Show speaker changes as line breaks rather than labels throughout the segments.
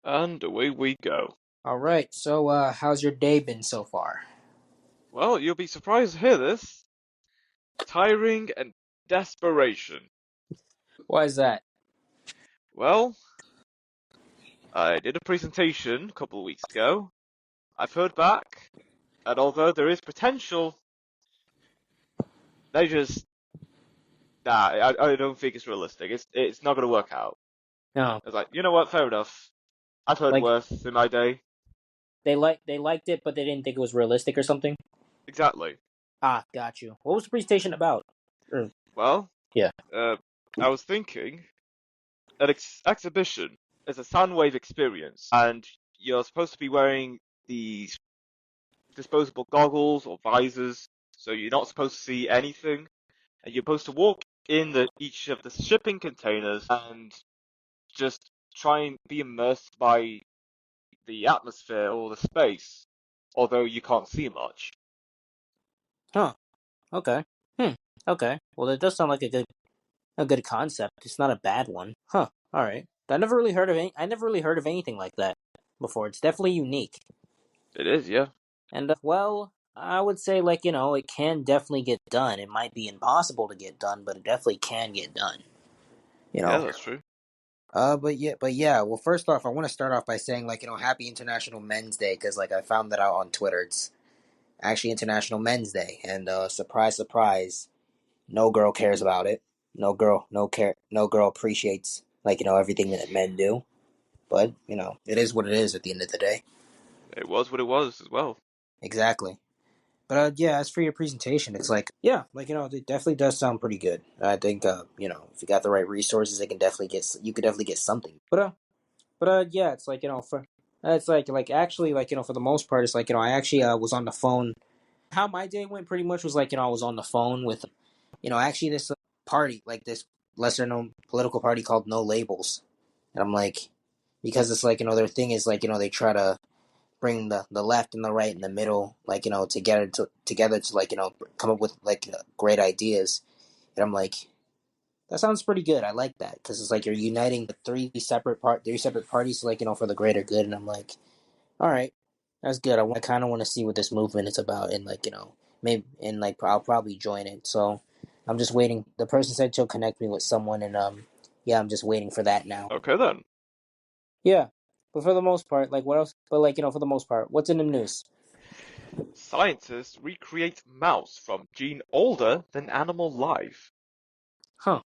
And away we go.
All right. So, how's your day been so far?
Well, you'll be surprised to hear this. Tiring and desperation.
Why is that?
Well, I did a presentation a couple of weeks ago. I've heard back, and although there is potential, they just I don't think it's realistic. It's not going to work out.
No,
I was like, you know what? Fair enough. I've heard
like
worse in my day.
they liked it, but they didn't think it was realistic or something.
Exactly.
Ah, got you. What was the presentation about? Or,
Well,
yeah.
uh, I was thinking an exhibition is a sound wave experience, and you're supposed to be wearing these disposable goggles or visors, so you're not supposed to see anything, and you're supposed to walk in each of the shipping containers and just try and be immersed by the atmosphere or the space, although you can't see much.
Huh. Okay. Hmm. Okay. Well, it does sound like a good concept. It's not a bad one. Huh. All right. I never really heard of anything like that before. It's definitely unique.
It is, yeah.
And well, I would say it can definitely get done. It might be impossible to get done, but it definitely can get done. You
Yeah,
know.
that's true.
But yeah. Well, first off, I want to start off by saying Happy International Men's Day because I found that out on Twitter. It's actually International Men's Day, and surprise, surprise, no girl cares about it. No girl appreciates everything that men do. But it is what it is at the end of the day.
It was what it was as well.
Exactly. But yeah, as for your presentation, it's yeah, it definitely does sound pretty good. I think if you got the right resources, you could definitely get something. But yeah, it's for it's actually for the most part, it's I actually was on the phone. How my day went pretty much was I was on the phone with actually this party, this lesser known political party called No Labels, and I'm because it's their thing is they try to bring the left and the right and the middle together to come up with great ideas, and I'm that sounds pretty good. I like that because it's you're uniting the three separate parties for the greater good, and I'm all right, that's good. I kind of want to see what this movement is about, and maybe and I'll probably join it. So I'm just waiting. The person said she'll connect me with someone, and yeah, I'm just waiting for that now.
Okay then.
Yeah, but for the most part, what else? But for the most part, what's in the news?
Scientists recreate mouse from gene older than animal life.
Huh?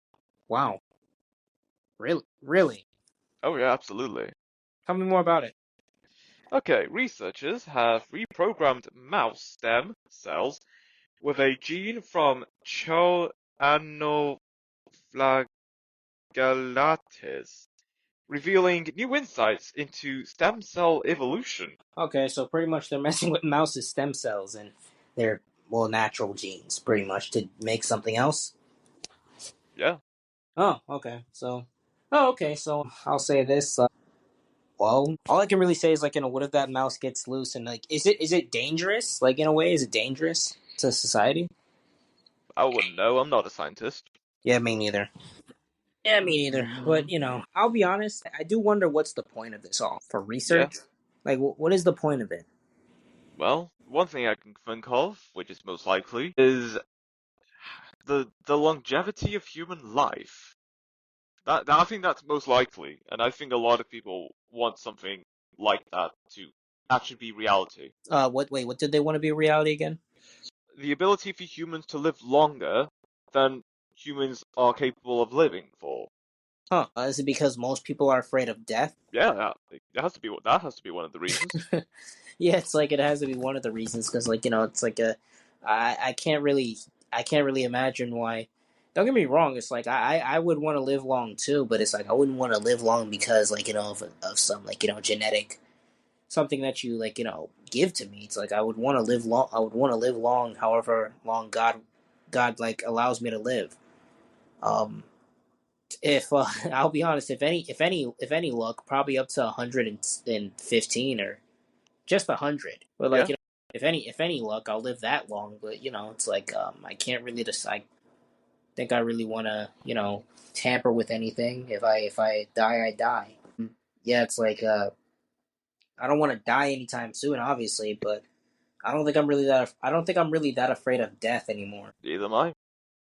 Wow. Really? Really?
Oh yeah, absolutely.
Tell me more about it.
Okay, researchers have reprogrammed mouse stem cells with a gene from Choanophlagelates, revealing new insights into stem cell evolution.
Okay, so pretty much they're messing with mouse's stem cells and their natural genes, pretty much to make something else.
Yeah.
Oh, okay. So I'll say this. Well, all I can really say is what if that mouse gets loose and is it dangerous? In a way, is it dangerous to society?
I wouldn't know, I'm not a scientist.
Yeah, me neither. Yeah, me neither. But I'll be honest. I do wonder what's the point of this all for
Yeah.
research. What is the point of it?
Well, one thing I can think of, which is most likely, is the longevity of human life. I think that's most likely, and I think a lot of people want something like that to actually be reality.
What? Wait, what did they want to be a reality again?
The ability for humans to live longer than humans are capable of living for.
Huh? Is it because most people are afraid of death?
Yeah, that has to be that has to be one of the reasons.
Yeah, it's it has to be one of the reasons because it's I I can't really imagine why. Don't get me wrong. It's I would want to live long too, but it's I wouldn't want to live long because of some genetic something that you give to me. It's I would want to live long. I would want to live long, however long God allows me to live. Um, if I'll be honest, if any luck, probably up to 115 or just 100. But
Yeah,
if any luck, I'll live that long. But it's I can't really decide. Think I really want to tamper with anything. If I die, I die. Yeah, it's I don't want to die anytime soon, obviously, but I don't think I'm really that. I don't think I'm really that afraid of death anymore.
Neither am I.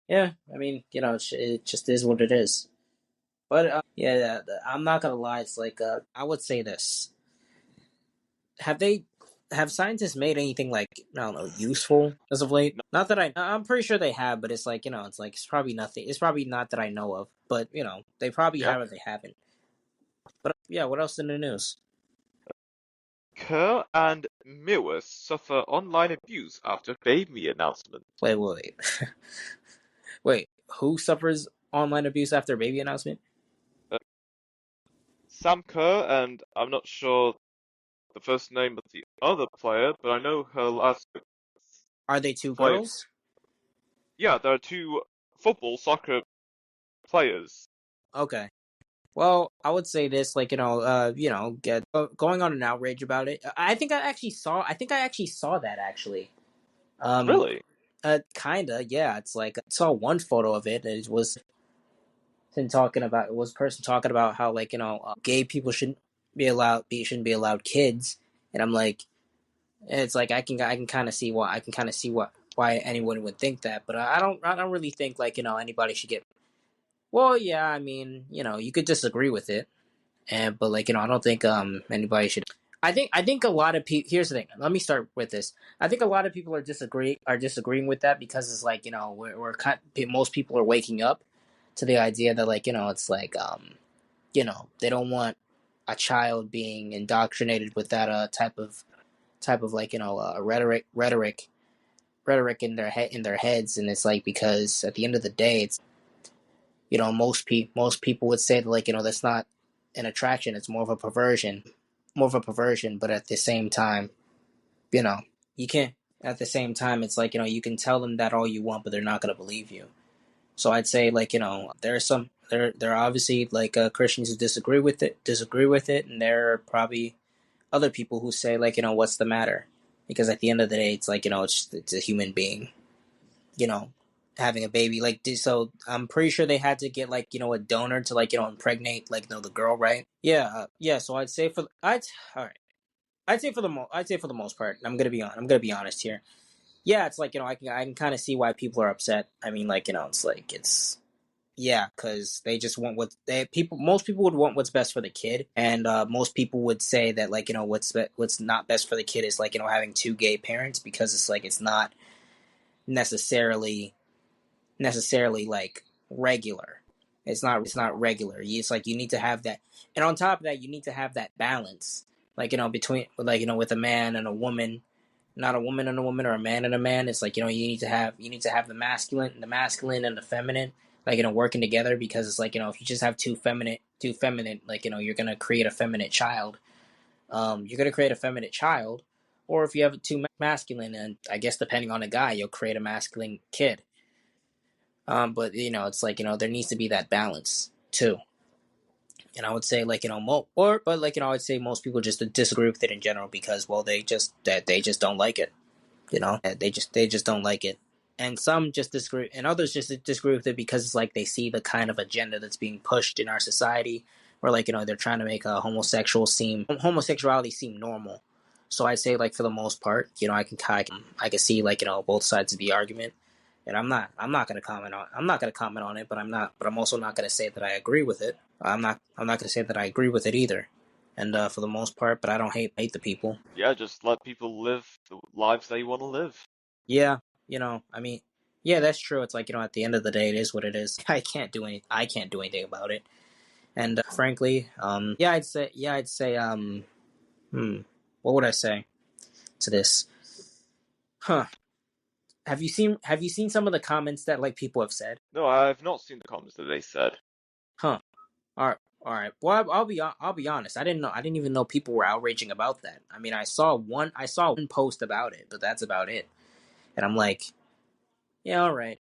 Yeah, I mean, it just is what it is. But yeah, I'm not gonna lie. It's like I would say this: have they, have scientists made anything like I don't know useful as of late?
No,
Not that I'm pretty sure they have, but it's like it's like it's probably nothing. It's probably not that I know of, but they probably
yeah.
have or they haven't. But yeah, what else in the news?
Kerr and Mewis suffer online abuse after baby announcement.
Wait. Wait, who suffers online abuse after baby announcement?
Uh, Sam Kerr and I'm not sure the first name of the other player, but I know her last
Are they two
play.
girls?
Yeah, there are two soccer players.
Okay. Well, I would say this, like get going on an outrage about it. I think I actually saw. I think I actually saw that actually. Um,
Really?
kinda, yeah. It's like I saw one photo of it. And it was a person talking about how like gay people shouldn't be allowed kids, and I'm like, it's like I can kind of see why anyone would think that, but I don't really think like anybody should get. Well, yeah, I mean you could disagree with it, and but like I don't think anybody should. I think a lot of people. Here's the thing. Let me start with this. I think a lot of people are disagreeing with that because it's like most people are waking up to the idea that like it's like they don't want a child being indoctrinated with that type of like rhetoric in their heads, and it's like because at the end of the day it's most people would say that like that's not an attraction, it's more of a perversion, but at the same time you know you can't at the same time it's like you can tell them that all you want, but they're not going to believe you. So I'd say like there are obviously like Christians who disagree with it, and there are probably other people who say like what's the matter, because at the end of the day it's like it's a human being you know having a baby. Like so I'm pretty sure they had to get like a donor to like impregnate like the girl, right? Yeah, yeah. So I'd all right. I'd say for the most part. I'm gonna be honest here. Yeah, it's like I can kind of see why people are upset. I mean, like it's like it's yeah, because they just want what they people. Most people would want what's best for the kid, and most people would say that like what's not best for the kid is like having two gay parents, because it's like it's not necessarily like regular. It's not regular. It's like you need to have that, and on top of that, you need to have that balance, like between like with a man and a woman, not a woman and a woman or a man and a man. It's like you need to have the masculine and the feminine, like working together, because it's like if you just have two feminine, like you're gonna create a feminine child. You're gonna create a feminine child, or if you have two masculine, and I guess depending on the guy, you'll create a masculine kid. But it's like there needs to be that balance too. And I would say like but like I would say most people just disagree with it in general because well they just don't like it. They just don't like it, and some just disagree, and others just disagree with it because it's like they see the kind of agenda that's being pushed in our society, where like they're trying to make a homosexuality seem normal. So I'd say like for the most part, I can see like both sides of the argument, and I'm not gonna comment on it, but I'm also not gonna say that I agree with it. I'm not gonna say that I agree with it either, and for the most part, but I don't hate the people.
Yeah, just let people live the lives they want to live.
Yeah, I mean, yeah, that's true. It's like at the end of the day, it is what it is. I can't do anything about it. And frankly, hmm, what would I say to this? Huh? Have you seen some of the comments that like people have said?
No, I've not seen the comments that they said.
Huh? All right. Well, I'll be honest. I didn't even know people were outraging about that. I mean, I saw one post about it, but that's about it. And I'm like, yeah, all right.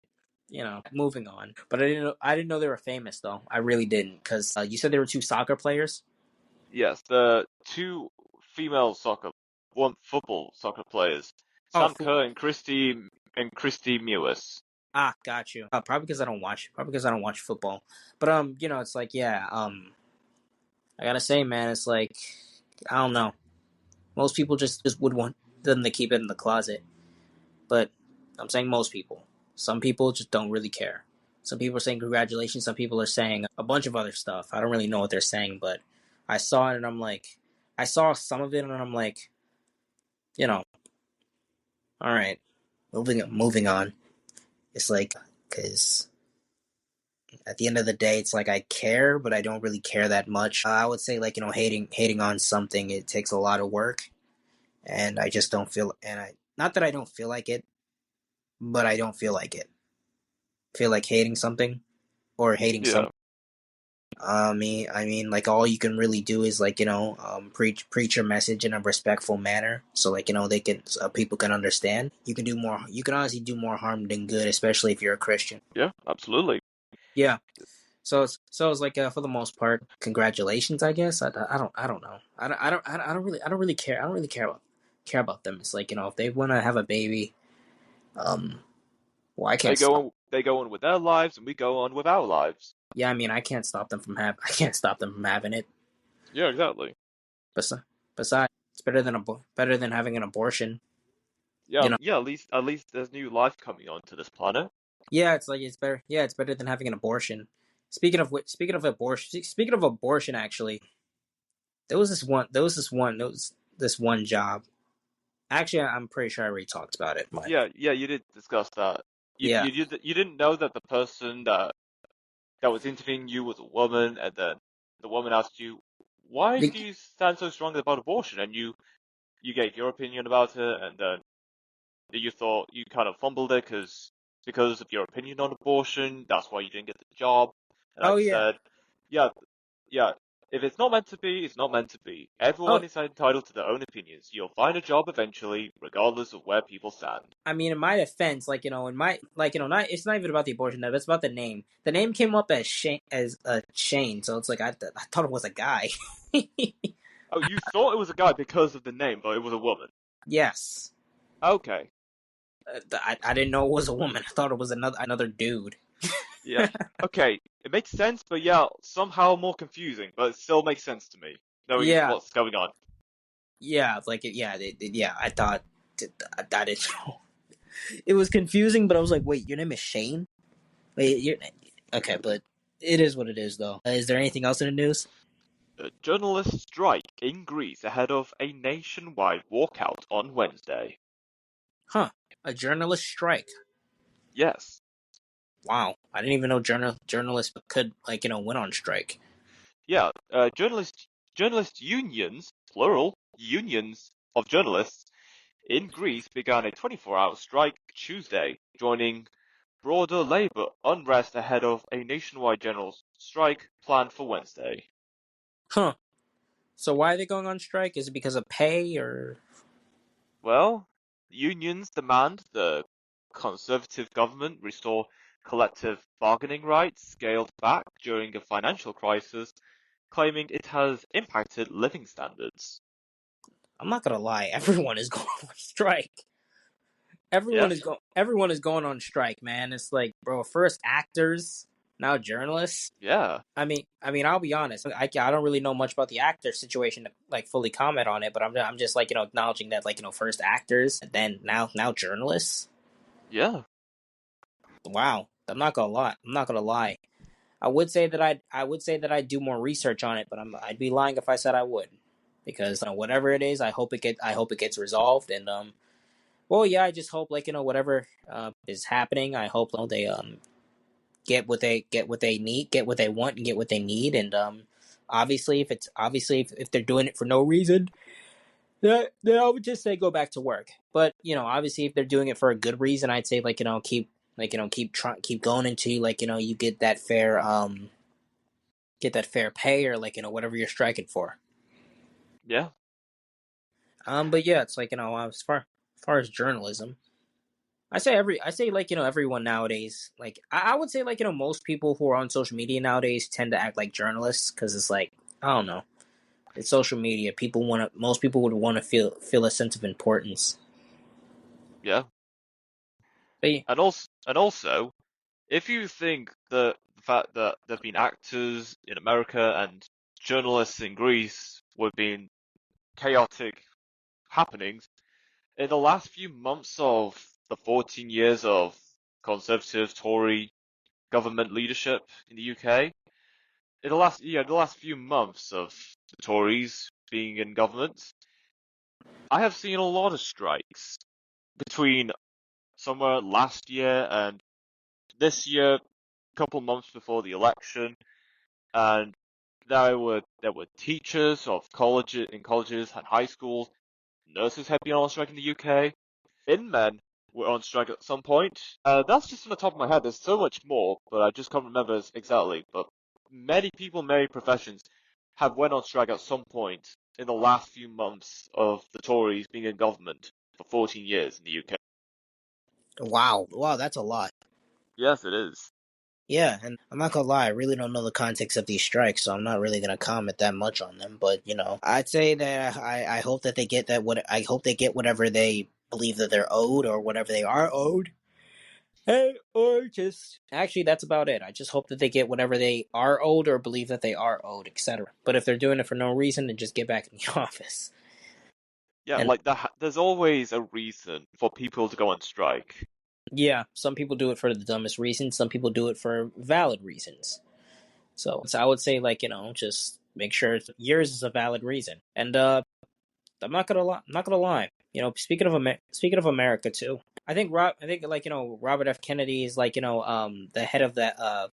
Moving on. But I didn't know they were famous though. I really didn't, because you said there were two soccer players.
Yes, the two female one football soccer players,
Oh,
Sam Kerr and Christy Mewis.
got you. Probably because I don't watch football. But it's like yeah. I gotta say, man, it's like I don't know. Most people just would want them to keep it in the closet. But I'm saying most people. Some people just don't really care. Some people are saying congratulations. Some people are saying a bunch of other stuff. I don't really know what they're saying, but I saw it and I'm like, I saw some of it and I'm like, you know, all right, moving on. It's like, because at the end of the day, it's like I care, but I don't really care that much. I would say like hating on something, it takes a lot of work, and I just don't feel. And I not that I don't feel like it, but I don't feel like it. Feel like hating something or hating some.
Yeah,
I mean, like all you can really do is like preach your message in a respectful manner, so like they can people can understand. You can do more. You can honestly do more harm than good, especially if you're a Christian.
yeah, absolutely.
Yeah. So it's like for the most part, congratulations. I guess I don't know. I don't really care. I don't really care about them. It's like if they want to have a baby, um, well I can't stop.
They go on with their lives, and we go on with our lives.
Yeah, I mean I can't stop them from I can't stop them from having it.
Yeah, exactly.
Bes- Besides, it's better than having an abortion.
Yeah,
You know.
yeah. At least there's new life coming onto this planet.
Yeah, it's like it's better. Yeah, it's better than having an abortion. Speaking of abortion, actually, there was this one job. Actually, I'm pretty sure I already talked about it. But
Yeah, yeah. You did discuss that.
yeah,
You didn't know that the person that was interviewing you was a woman, and then the woman asked you, "Why
the,
do you stand so strongly about abortion?" And you gave your opinion about it, and then you thought you kind of fumbled it because of your opinion on abortion. That's why you didn't get the job. And I
oh
just
yeah,
said, yeah, yeah. If it's not meant to be, it's not meant to be.
oh
Everyone is entitled to their own opinions. You'll find a job eventually, regardless of where people stand.
I mean, in my defense, in my not it's not even about the abortion. Though, it's about the name. The name came up as Shane, so it's like I thought it was a guy.
Oh, you thought it was a guy because of the name, but it was a woman.
Yes,
Okay.
I didn't know it was a woman. I thought it was another dude.
Yeah. Okay. It makes sense, but yeah, somehow more confusing, but it still makes sense to me, knowing
Yeah,
what's going on.
yeah, yeah. I thought I didn't know. It was confusing, but I was like, wait, your name is Shane? Wait, you're okay, but it is what it is, though. Is there anything else in the news?
A journalist strike in Greece ahead of a nationwide walkout on Wednesday.
Huh? A journalist strike.
Yes.
Wow, I didn't even know journalists could went on strike.
Yeah. Journalist unions, plural, unions of journalists in Greece began a 24-hour strike Tuesday, joining broader labor unrest ahead of a nationwide general strike planned for Wednesday.
Huh? So why are they going on strike? Is it because of pay or?
Well, unions demand the conservative government restore collective bargaining rights scaled back during a financial crisis, claiming it has impacted living standards.
I'm not gonna lie, everyone is going on strike.
Yeah,
Everyone is going on strike, man. It's like, bro, first actors, now journalists.
yeah,
I'll be honest. I don't really know much about the actor situation to like fully comment on it, but I'm just like acknowledging that first actors, and then now journalists.
yeah,
Wow, I'm not gonna lie. I would say that I'd do more research on it, but I'd be lying if I said I would, because whatever it is, I hope it gets resolved, and well, yeah, I just hope whatever is happening, I hope they get what they need, get what they want, and get what they need, and obviously if they're doing it for no reason, then I would just say go back to work. But obviously if they're doing it for a good reason, I'd say keep going until you get that fair pay, or whatever you're striking for.
yeah,
But yeah, it's as far as journalism. I say everyone nowadays, I would say most people who are on social media nowadays tend to act like journalists, because it's like, I don't know, it's social media. Most people would want to feel a sense of importance.
yeah.
But yeah,
And also, if you think that the fact that there've been actors in America and journalists in Greece were being chaotic happenings in the last few months of the 14 years of Conservative Tory government leadership in the UK. In the last few months of the Tories being in government, I have seen a lot of strikes between somewhere last year and this year, a couple months before the election, and there were teachers of colleges and high schools. Nurses have been on strike in the UK. Men were on strike at some point. That's just on the top of my head. There's so much more, but I just can't remember exactly. But many people, many professions have went on strike at some point in the last few months of the Tories being in government for 14 years in the UK.
Wow, that's a lot.
Yes, it is.
Yeah, and I'm not gonna lie, I really don't know the context of these strikes, so I'm not really gonna comment that much on them. But I'd say that I hope that they get that I hope they get whatever they believe that they're owed or whatever they are owed. Hey, or just actually, that's about it. I just hope that they get whatever they are owed or believe that they are owed, etc. But if they're doing it for no reason, then just get back in the office.
Yeah,
And
like there's always a reason for people to go on strike.
yeah, some people do it for the dumbest reasons. Some people do it for valid reasons. So I would say, like, just make sure yours is a valid reason. And I'm not gonna lie. I'm not gonna lie. Speaking of America too, I think like Robert F. Kennedy is like the head of the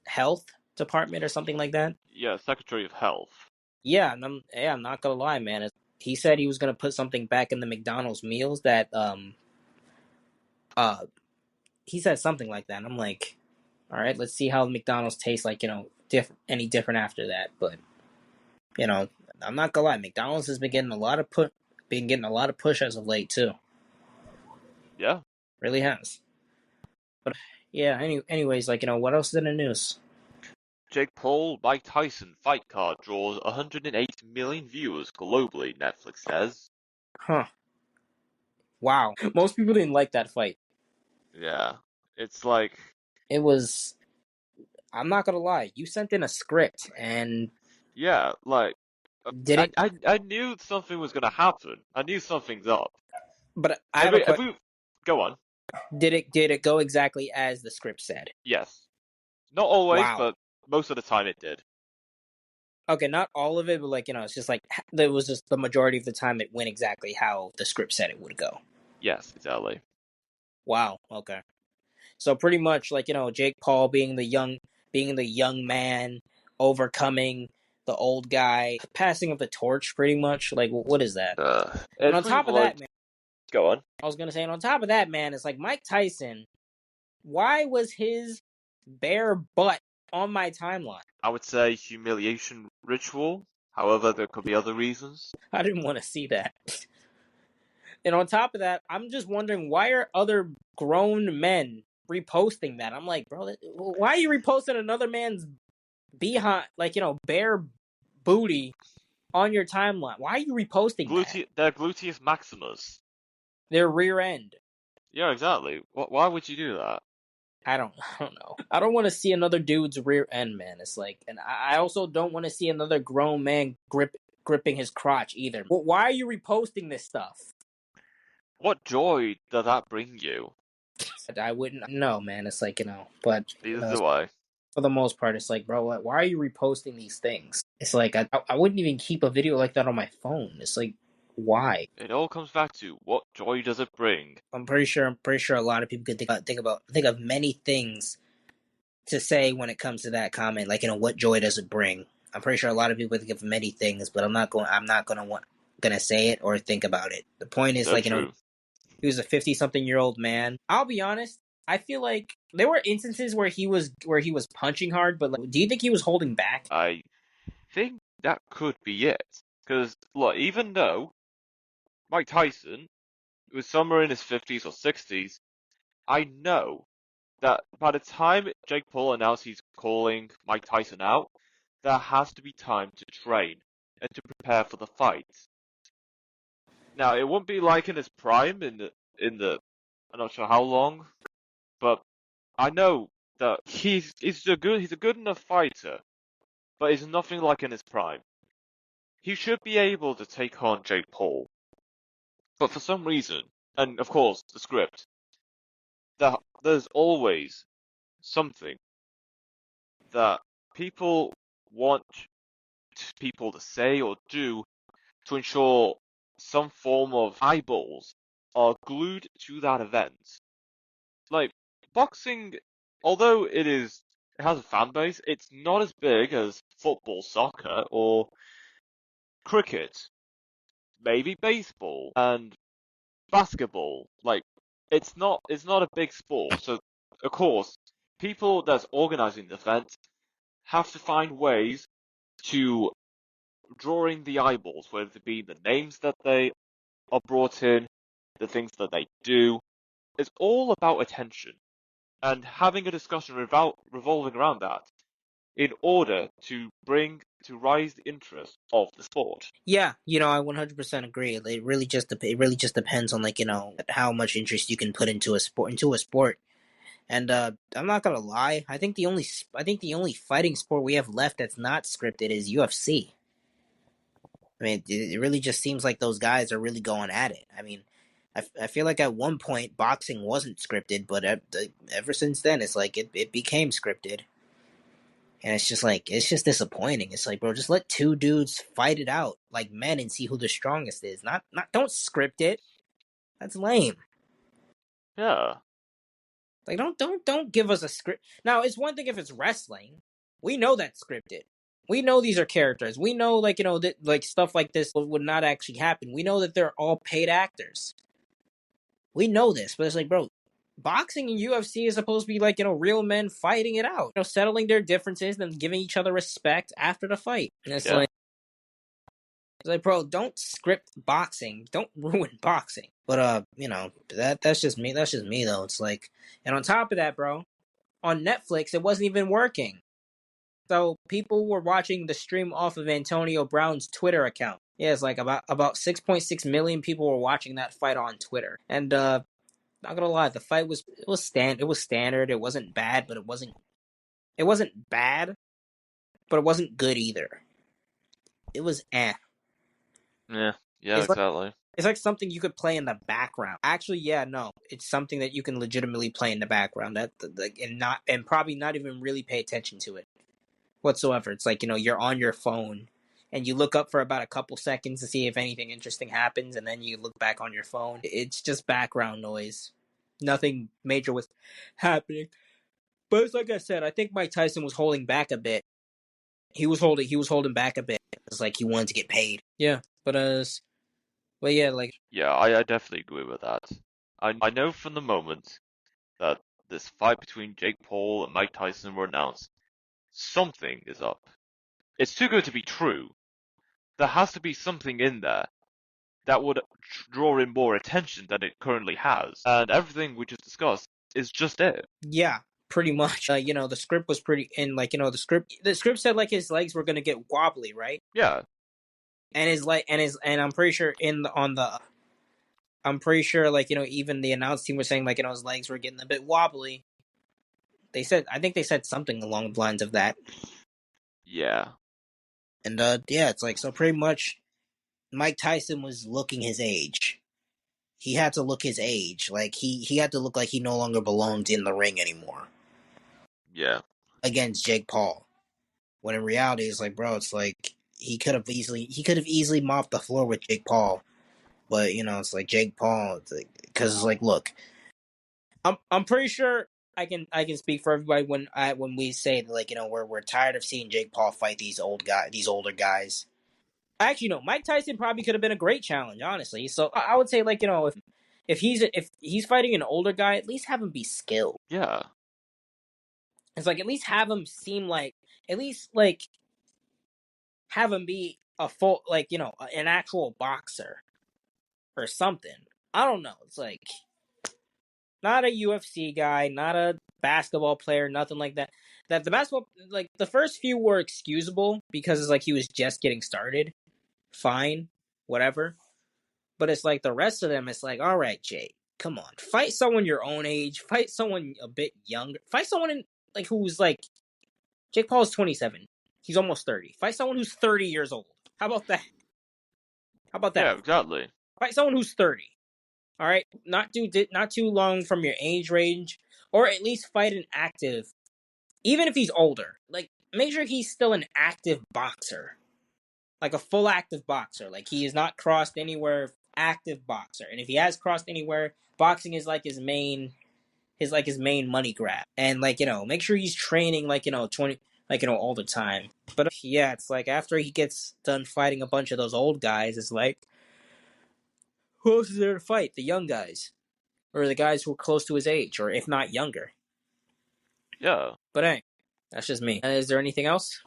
health department or something like that.
Yeah, Secretary of Health.
Yeah, and I'm not gonna lie, man. He said he was gonna put something back in the McDonald's meals that uh he said something like that. And I'm like, all right, let's see how McDonald's tastes like any different after that. But you know, I'm not gonna lie, McDonald's has been getting a lot of push as of late too.
Yeah.
Really has. But yeah, anyways, like what else is in the news?
Jake Paul, Mike Tyson fight card draws 108 million viewers globally, Netflix says.
Huh. Wow. Most people didn't like that fight.
Yeah. It's like,
It was I'm not gonna lie, you sent in a script and
yeah, like,
did it
I knew something was gonna happen. I knew something's up.
but I have a
If
question.
we go on.
Did it go exactly as the script said?
Yes. Not always,
Wow.
but most of the time it did.
Okay, not all of it, but like it's just like there was just the majority of the time it went exactly how the script said it would go.
Yes, exactly.
Wow. Okay. So pretty much like Jake Paul being the young man overcoming the old guy, passing of the torch. Pretty much like what is that? And on
If we
top of that,
would
man,
go on.
I was gonna say, and on top of that, man, it's like Mike Tyson. Why was his bare butt on my timeline?
I would say humiliation ritual. However, there could be other reasons.
I didn't want to see that. And on top of that, I'm just wondering why are other grown men reposting that? I'm like, bro, why are you reposting another man's behind, like bare booty on your timeline? Why are you reposting that?
Their gluteus maximus.
Their rear end.
Yeah, exactly. Why would you do that?
I don't know. I don't want to see another dude's rear end, man. It's like, and I also don't want to see another grown man gripping his crotch either. Well, why are you reposting this stuff?
What joy does that bring you?
I wouldn't know, man. It's like but
Neither do I.
for the most part, it's like, bro, why are you reposting these things? It's like I wouldn't even keep a video like that on my phone. It's like, why?
It all comes back to what joy does it bring?
I'm pretty sure a lot of people could think of many things to say when it comes to that comment. Like, what joy does it bring? I'm pretty sure a lot of people think of many things, but I'm not gonna say it or think about it. The point is,
So
like,
true.
he was a 50-something-year-old man. I'll be honest. I feel like there were instances where he was punching hard, but like, do you think he was holding back?
I think that could be it. Because, look, even though Mike Tyson was somewhere in his 50s or 60s, I know that by the time Jake Paul announced he's calling Mike Tyson out, there has to be time to train and to prepare for the fight. Now, it won't be like in his prime in the I'm not sure how long, but I know that he's a good enough fighter, but he's nothing like in his prime. He should be able to take on Jake Paul. But for some reason, and of course the script, there's always something that people want people to say or do to ensure some form of eyeballs are glued to that event. Like boxing, although it has a fan base, it's not as big as football, soccer, or cricket, maybe baseball and basketball. Like it's not a big sport. So of course, people that's organizing the event have to find ways to draw in the eyeballs, whether it be the names that they are brought in, the things that they do. It's all about attention and having a discussion revolving around that in order to rise the interest of the sport.
Yeah, I 100% agree. It really just depends on how much interest you can put into a sport. And I'm not gonna lie, I think the only fighting sport we have left that's not scripted is UFC. I mean, it really just seems like those guys are really going at it. I mean, I feel like at one point boxing wasn't scripted, but ever since then, it's like it became scripted. And it's just like, it's just disappointing. It's like, bro, just let two dudes fight it out like men and see who the strongest is. Don't script it. That's lame.
Yeah,
Like, don't give us a script. Now, it's one thing if it's wrestling. We know that's scripted. We know these are characters. We know, that like stuff like this would not actually happen. We know that they're all paid actors. We know this, but it's like, bro, boxing and UFC is supposed to be like, real men fighting it out, settling their differences and giving each other respect after the fight. And
yeah,
it's like, bro, don't script boxing. Don't ruin boxing. But that's just me. That's just me though. It's like, and on top of that, bro, on Netflix, it wasn't even working. So people were watching the stream off of Antonio Brown's Twitter account. Yeah, it's like about 6.6 million people were watching that fight on Twitter. And not gonna lie, the fight it was standard. It wasn't bad, but it wasn't bad, but it wasn't good either. It was eh.
yeah, yeah,
It's like
exactly.
it's like something you could play in the background. Actually, yeah, no, it's something that you can legitimately play in the background. That like and probably not even really pay attention to it whatsoever. It's like you're on your phone and you look up for about a couple seconds to see if anything interesting happens, and then you look back on your phone. It's just background noise. Nothing major was happening. But it's like I said, I think Mike Tyson was holding back a bit. He was holding back a bit. It's like he wanted to get paid. Yeah, but yeah, like
Yeah, I definitely agree with that. I know from the moment that this fight between Jake Paul and Mike Tyson were announced, something is up. It's too good to be true. There has to be something in there that would draw in more attention than it currently has. And everything we just discussed is just it.
yeah, pretty much. The script was pretty, and the script said like his legs were gonna get wobbly, right?
Yeah,
And and I'm pretty sure I'm pretty sure even the announce team was saying his legs were getting a bit wobbly. I think they said something along the lines of that.
yeah,
And yeah, it's like, so pretty much Mike Tyson was looking his age. He had to look his age. Like he had to look like he no longer belonged in the ring anymore
yeah,
against Jake Paul. When in reality, it's like, bro, it's like he could have easily mopped the floor with Jake Paul. But it's like Jake Paul, because it's like, look, I'm pretty sure I can speak for everybody when we say that, we're tired of seeing Jake Paul fight these older guys. Actually, no, Mike Tyson probably could have been a great challenge, honestly. So I would say if he's fighting an older guy, at least have him be skilled.
yeah,
It's like, at least have him seem like, at least have him be a full, an actual boxer or something. I don't know. It's like, not a UFC guy, not a basketball player, nothing like that. That the basketball, like the first few were excusable because it's like he was just getting started. Fine, whatever. But it's like the rest of them, it's like, all right, Jake, come on, fight someone your own age, fight someone a bit younger, fight someone who's like Jake Paul's 27, he's almost 30. Fight someone who's 30 years old. How about that? How about
yeah,
that?
exactly.
Fight someone who's 30. All right, not too long from your age range, or at least fight an active, even if he's older. Like, make sure he's still an active boxer, like a full active boxer. Like, he is not crossed anywhere. Active boxer, and if he has crossed anywhere, boxing is like his main money grab. And like, make sure he's training like 20, like all the time. But yeah, it's like after he gets done fighting a bunch of those old guys, it's like, who else is there to fight? The young guys, or the guys who are close to his age, or if not younger.
Yeah.
But hey, that's just me. Is there anything else?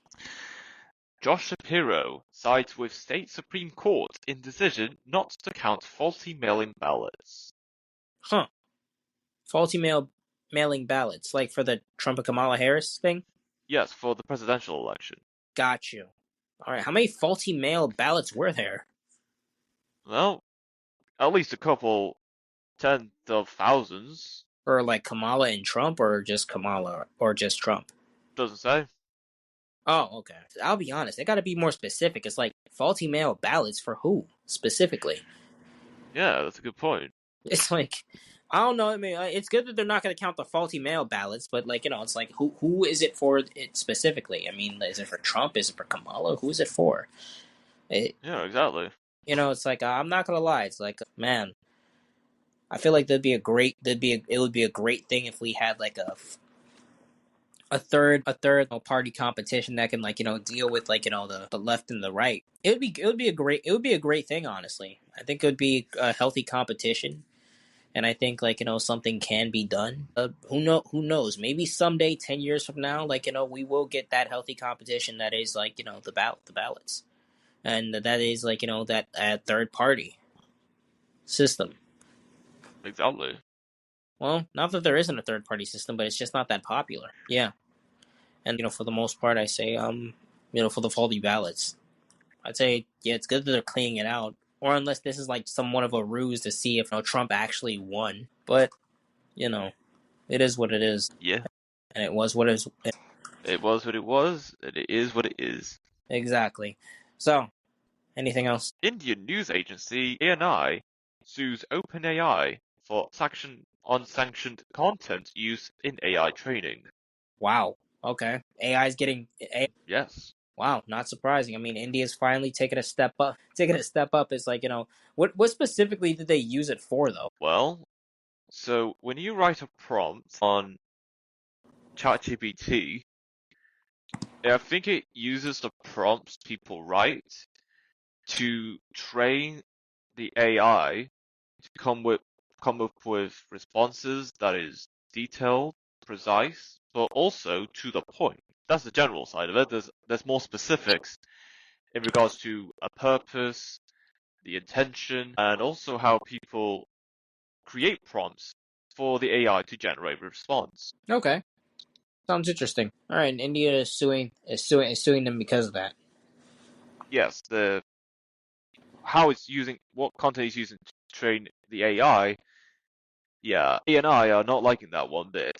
Josh Shapiro sides with state Supreme Court in decision not to count faulty mail-in ballots.
Huh? Faulty mailing ballots, like for the Trump and Kamala Harris thing.
Yes, for the presidential election.
Got you. All right, how many faulty mail ballots were there?
Well, at least a couple tens of thousands.
Or like Kamala and Trump, or just Kamala, or just Trump?
Doesn't say.
Oh, okay. I'll be honest. They got to be more specific. It's like faulty mail ballots for who specifically?
Yeah, that's a good point.
It's like, I don't know. I mean, it's good that they're not going to count the faulty mail ballots, but like, it's like who is it for it specifically? I mean, is it for Trump? Is it for Kamala? Who is it for?
Yeah, exactly.
It's like, I'm not gonna lie. It's like, man, I feel like it would be a great thing if we had like a third party competition that can like deal with like the left and the right. It would be a great thing, honestly. I think it would be a healthy competition, and I think like something can be done. Who knows? Maybe someday, 10 years from now, like we will get that healthy competition that is like the ballots, and that is like that third party system.
Exactly.
Well, not that there isn't a third party system, but it's just not that popular. Yeah. And for the most part, I say for the faulty ballots, I'd say yeah, it's good that they're cleaning it out, or unless this is like somewhat of a ruse to see if Trump actually won. But it is what it is,
Yeah.
and it was what it is.
It was what it was, and it is what it is.
Exactly. So, anything else?
Indian news agency ANI sues OpenAI for unsanctioned content use in AI training.
Wow. Okay. AI is getting
Yes.
Wow, not surprising. I mean, India's finally taking a step up. Taking a step up is like, what specifically did they use it for, though?
Well, so when you write a prompt on ChatGPT, I think it uses the prompts people write to train the AI to come up with responses that is detailed, precise, but also to the point. That's the general side of it. There's more specifics in regards to a purpose, the intention, and also how people create prompts for the AI to generate a response.
Okay, sounds interesting. All right, and India is suing them because of that.
Yes, the how it's using what content it's using to train the AI. Yeah, AI are not liking that one bit.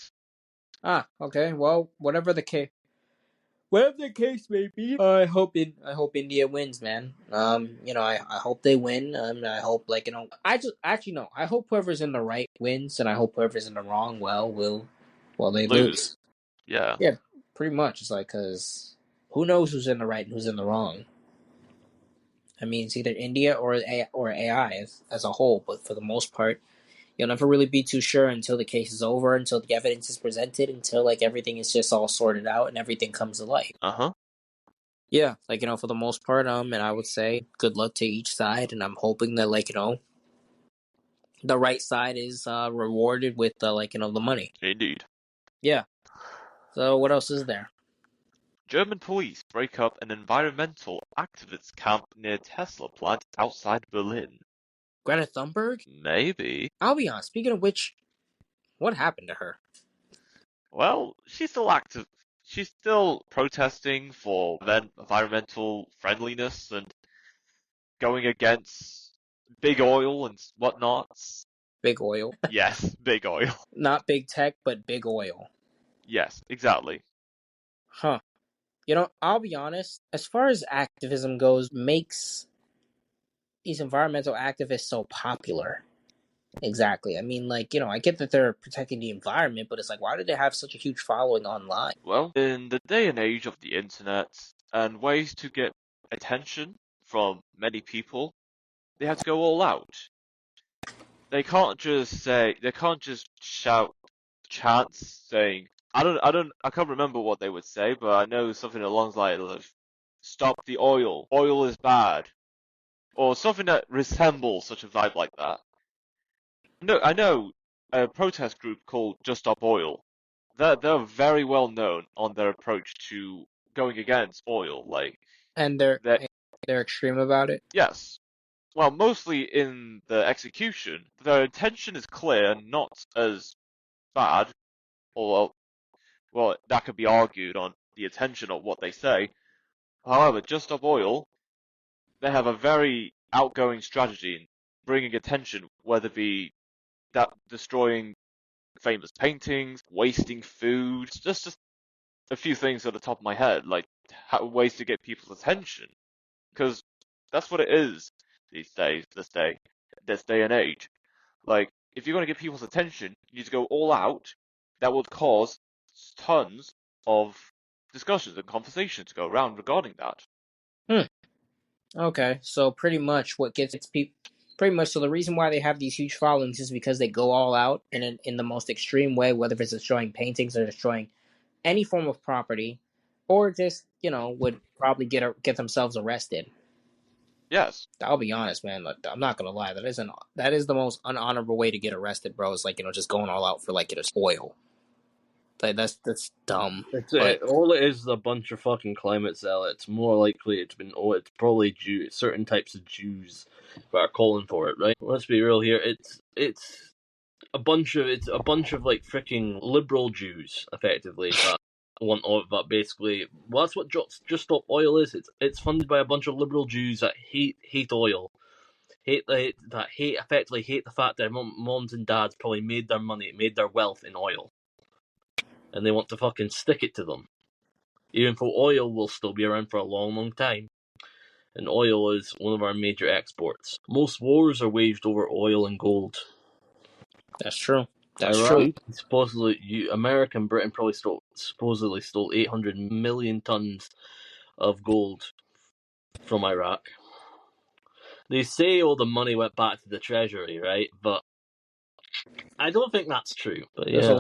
Ah, okay. Well, whatever the case may be, I hope India wins, man. I hope they win. I hope like I just actually no. I hope whoever's in the right wins, and I hope whoever's in the wrong, they
Lose.
lose.
Yeah.
Yeah, pretty much. It's like because who knows who's in the right and who's in the wrong. I mean, it's either India or AI as a whole, but for the most part, you'll never really be too sure until the case is over, until the evidence is presented, until like everything is just all sorted out and everything comes to light.
Uh-huh.
Yeah, like for the most part, and I would say good luck to each side, and I'm hoping that like the right side is rewarded with like the money.
Indeed.
Yeah. So what else is there?
German police break up an environmental activist camp near Tesla plant outside Berlin.
Greta Thunberg?
Maybe.
I'll be honest. Speaking of which, what happened to her?
Well, she's still active. She's still protesting for environmental friendliness and going against big oil and whatnot.
Big oil.
Yes, big oil.
Not big tech, but big oil.
Yes, exactly.
Huh. I'll be honest. As far as activism goes, makes these environmental activists so popular? Exactly. I mean, like, I get that they're protecting the environment, but it's like, why do they have such a huge following online?
Well, in the day and age of the internet and ways to get attention from many people, they have to go all out. They can't just shout chants saying, I can't remember what they would say, but I know something along the lines of, stop the oil is bad, or something that resembles such a vibe like that. No, I know a protest group called Just Stop Oil. They're very well known on their approach to going against oil. Like
And they're
that,
they're extreme about it.
yes. Well, mostly in the execution, their intention is clear, not as bad, or well, that could be argued on the intention of what they say. However, Just Stop Oil, they have a very outgoing strategy in bringing attention, whether it be that destroying famous paintings, wasting food, just a few things at the top of my head, like ways to get people's attention, because that's what it is these days, this day and age. Like, if you're going to get people's attention, you need to go all out. That would cause tons of discussions and conversations to go around regarding that.
Hmm. Okay, so pretty much what gets people, pretty much, so the reason why they have these huge followings is because they go all out in the most extreme way, whether it's destroying paintings or destroying any form of property, or just would probably get themselves arrested.
Yes.
I'll be honest, man. Like, I'm not gonna lie. That is the most unhonorable way to get arrested, bro. It's like just going all out for like it is oil. Like that's dumb. But
All it is a bunch of fucking climate zealots. More likely, it's probably certain types of Jews that are calling for it, right? Let's be real here. It's a bunch of like freaking liberal Jews, effectively, that want all that basically. Well, that's what Just Stop Oil is. It's funded by a bunch of liberal Jews that hate oil. Effectively hate the fact that moms and dads probably made their wealth in oil, and they want to fucking stick it to them. Even though oil will still be around for a long, long time, and oil is one of our major exports. Most wars are waged over oil and gold.
that's true. That's true.
Iraq, America and Britain probably supposedly stole 800 million tons of gold from Iraq. They say all the money went back to the treasury, right? But I don't think that's true. But
There's a
yeah.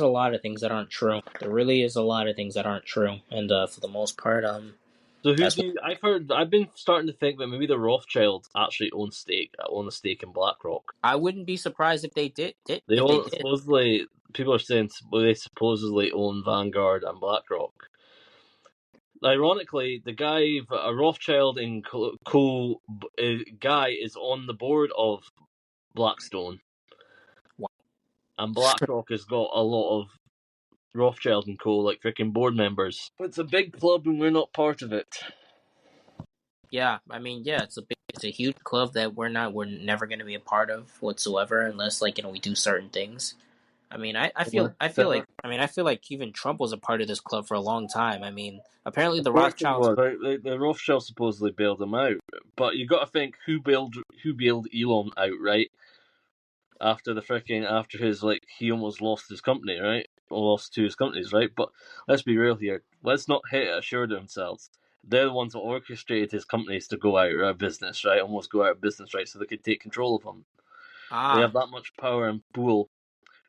lot of things that aren't true. There really is a lot of things that aren't true, and for the most part,
So
that's
I've been starting to think that maybe the Rothschilds actually own a stake in BlackRock.
I wouldn't be surprised if they did.
They
If they
own,
did.
supposedly, people are saying they supposedly own Vanguard and BlackRock. Ironically, the guy, a Rothschild and Co. Guy, is on the board of Blackstone,
Wow.
and BlackRock has got a lot of Rothschild and Co. like freaking board members. It's a big club, and we're not part of it.
Yeah, I mean, yeah, it's a huge club that we're never going to be a part of whatsoever, unless like we do certain things. I mean, I feel like even Trump was a part of this club for a long time. I mean, apparently the Rothschilds.
The Rothschilds supposedly bailed him out, but you got to think who bailed Elon out, right? After he almost lost his company, right? Or lost two of his companies, right? But let's be real here. Let's not hit it assured themselves. They're the ones that orchestrated his companies to go out of business, right? Almost go out of business, right? So they could take control of them. They have that much power and pull.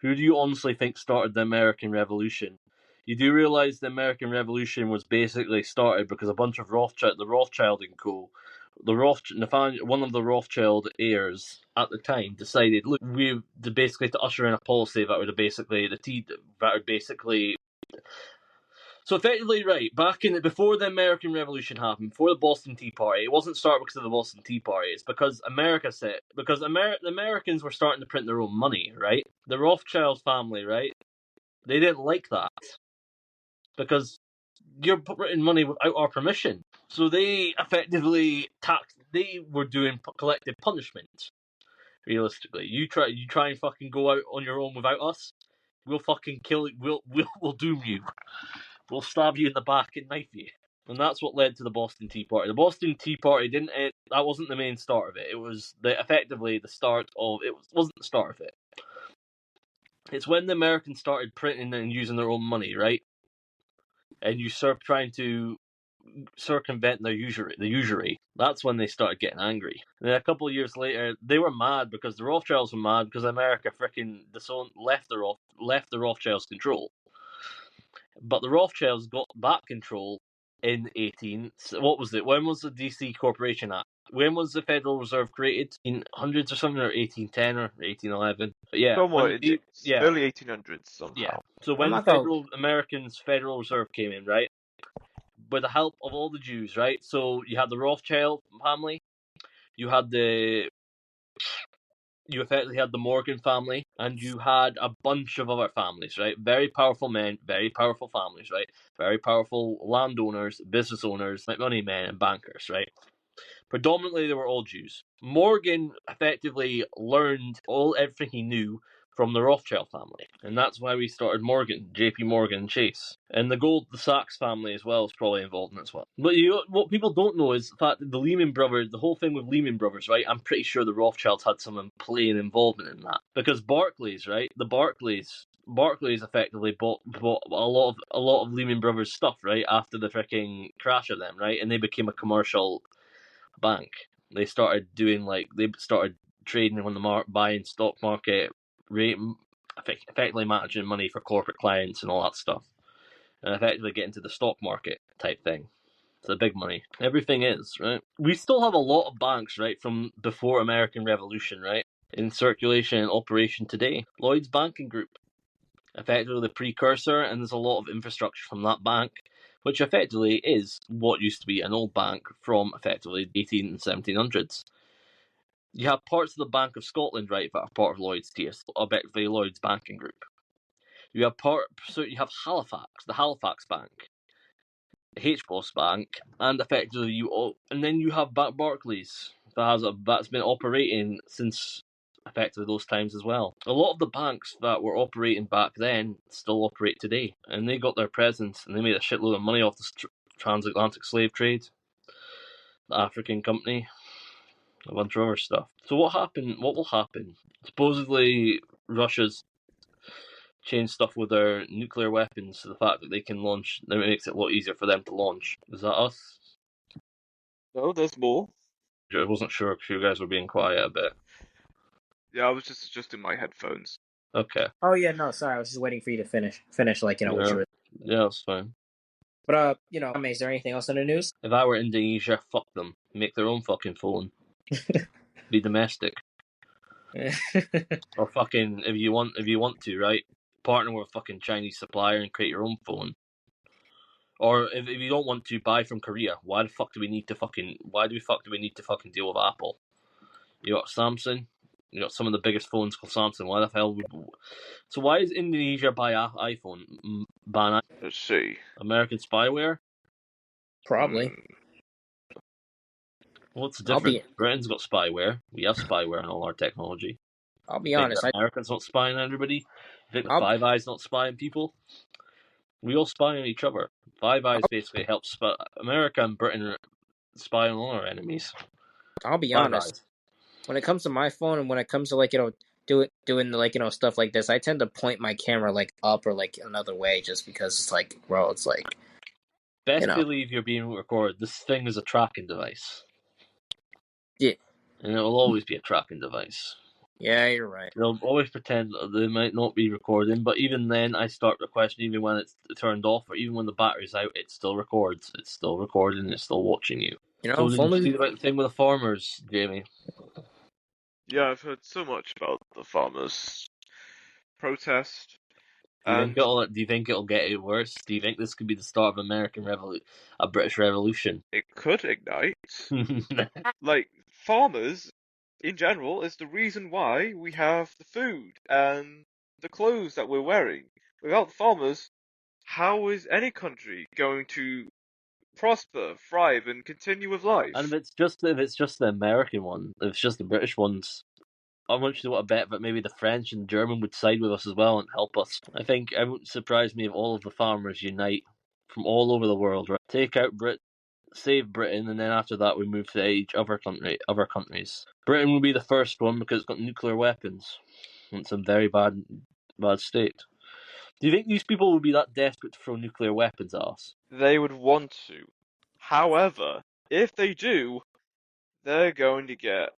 Who do you honestly think started the American Revolution? You do realize the American Revolution was basically started because a bunch of the Rothschild and Co. One of the Rothschild heirs at the time decided, look, we basically to usher in a policy that would basically. So effectively, right, before the American Revolution happened, before the Boston Tea Party, it wasn't started because of the Boston Tea Party. It's because the Americans were starting to print their own money, right? The Rothschild family, right? They didn't like that because you're printing money without our permission. So they effectively They were doing collective punishment. Realistically, you try and fucking go out on your own without us, we'll fucking kill you. We'll doom you. We'll stab you in the back and knife you. And that's what led to the Boston Tea Party. The Boston Tea Party that wasn't the main start of it. It was effectively the start of it. Wasn't the start of it. It's when the Americans started printing and using their own money, right? And trying to circumvent the usury. That's when they started getting angry. And then a couple of years later, they were mad because the Rothschilds were mad because America freaking left the Rothschilds' control. But the Rothschilds got back control in 18. What was it? When was the DC Corporation Act? When was the Federal Reserve created? In hundreds or something, or 1810 or 1811? But yeah,
Somewhat in the
yeah,
early 1800s somehow.
yeah. So
I'm
when the
not gonna.
Federal Reserve came in, right, with the help of all the Jews, right? So you had the Rothschild family, you effectively had the Morgan family, and you had a bunch of other families, right? Very powerful men, very powerful families, right? Very powerful landowners, business owners, money men, and bankers, right? Predominantly, they were all Jews. Morgan effectively learned everything he knew from the Rothschild family, and that's why we started Morgan, J.P. Morgan, and Chase, and the Sachs family as well is probably involved in it as well. But what people don't know is the fact that the Lehman Brothers, the whole thing with Lehman Brothers, right? I'm pretty sure the Rothschilds had some play and involvement in that because Barclays, right? Barclays effectively bought a lot of Lehman Brothers stuff, right, after the freaking crash of them, right, and they became a commercial bank. They started trading on the buying stock market, rate, effectively managing money for corporate clients and all that stuff, and effectively getting to the stock market type thing. It's the big money. Everything is, right? We still have a lot of banks, right, from before American Revolution, right, in circulation and operation today. Lloyd's Banking Group, effectively the precursor, and there's a lot of infrastructure from that bank, which effectively is what used to be an old bank from effectively the 18 and 1700s. You have parts of the Bank of Scotland, right, that are part of Lloyd's TS, effectively Lloyd's Banking Group. You have Halifax, the Halifax Bank, the HBOS Bank, and effectively and then you have Barclays that's been operating since effectively those times as well. A lot of the banks that were operating back then still operate today, and they got their presence and they made a shitload of money off the transatlantic slave trade, the African company, a bunch of other stuff. So what will happen? Supposedly Russia's changed stuff with their nuclear weapons to the fact that they can launch, that makes it a lot easier for them to launch. Is that us?
No, there's more.
I wasn't sure if you guys were being quiet a bit.
Yeah, I was just adjusting my headphones.
Okay.
Oh yeah, no, sorry, I was just waiting for you to finish, like what you were.
Yeah, that's fine.
But is there anything else in the news?
If I were Indonesia, fuck them. Make their own fucking phone. Be domestic. Or fucking if you want to, right? Partner with a fucking Chinese supplier and create your own phone. Or if you don't want to, buy from Korea. Why the fuck do we need to fucking deal with Apple? You got Samsung. You got some of the biggest phones called Samsung. Why the hell So why is Indonesia buy iPhone? Ban
Let's see.
American spyware?
Probably.
What's the difference? Britain's got spyware. We have spyware in all our technology.
I'll be honest.
Americans not spying on everybody. You think the Five Eyes not spying people? We all spy on each other. Five Eyes basically helps America and Britain spy on all our enemies.
I'll be honest. When it comes to my phone and when it comes to doing stuff like this, I tend to point my camera up or another way just because it's
Best believe you're being recorded. This thing is a tracking device.
Yeah.
And it will always be a tracking device.
Yeah, you're right.
They'll always pretend that they might not be recording, but even then, I start the question, even when it's turned off, or even when the battery's out, it still records. It's still recording, it's still watching you. So did you see about the thing with the farmers, Jamie?
Yeah, I've heard so much about the farmers' protest.
Do you think it'll get worse? Do you think this could be the start of a British Revolution?
It could ignite. Farmers, in general, is the reason why we have the food and the clothes that we're wearing. Without farmers, how is any country going to prosper, thrive, and continue with life?
And if it's just the American one, if it's just the British ones, I want you to want to bet that maybe the French and German would side with us as well and help us. I think it wouldn't surprise me if all of the farmers unite from all over the world, right? Take out save Britain, and then after that we move to each other countries. Britain will be the first one because it's got nuclear weapons. It's a very bad state. Do you think these people would be that desperate to throw nuclear weapons at us?
They would want to. However, if they do, they're going to get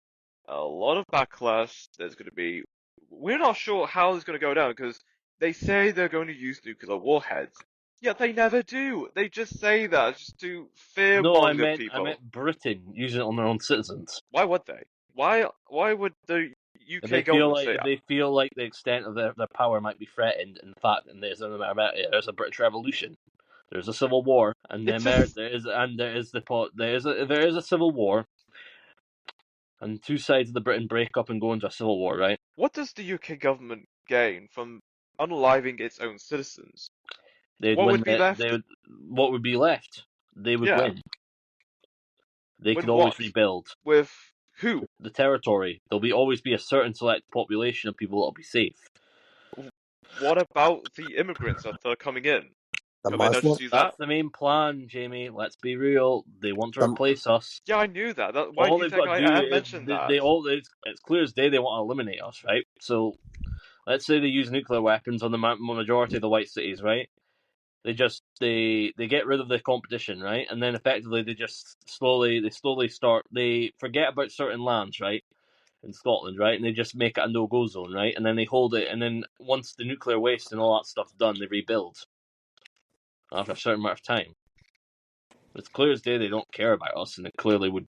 a lot of backlash. There's going to be. We're not sure how it's going to go down because they say they're going to use nuclear warheads. Yet they never do. They just say that just to
No, I
fearmonger
meant
people.
Britain using it on their own citizens.
Why would they? Why would the
If
UK government say
they feel like the extent of their power might be threatened, in fact, and there's a British Revolution, there's a civil war, and
It's
there
just,
is a civil war, and two sides of the Britain break up and go into a civil war, right?
what does the UK government gain from unaliving its own citizens?
They'd
What
win.
would be left?
What would be left? They would
Yeah.
win. They
With
could always
what?
rebuild
With who?
the territory. Always be a certain select population of people that'll be safe.
What about the immigrants that are coming in?
The
Could they not just
Muslim.
use that?
That's the main plan, Jamie. Let's be real. They want to
The-
replace us.
Yeah, I knew that. Why
All
do you
they've
think
got to
I
do is
mentioned that?
it's clear as day they want to eliminate us, right? So let's say they use nuclear weapons on the majority of the white cities, right? They get rid of the competition, right? And then effectively they forget about certain lands, right? In Scotland, right? And they just make it a no-go zone, right? And then they hold it, and then once the nuclear waste and all that stuff's done, they rebuild after a certain amount of time. It's clear as day they don't care about us, and they clearly would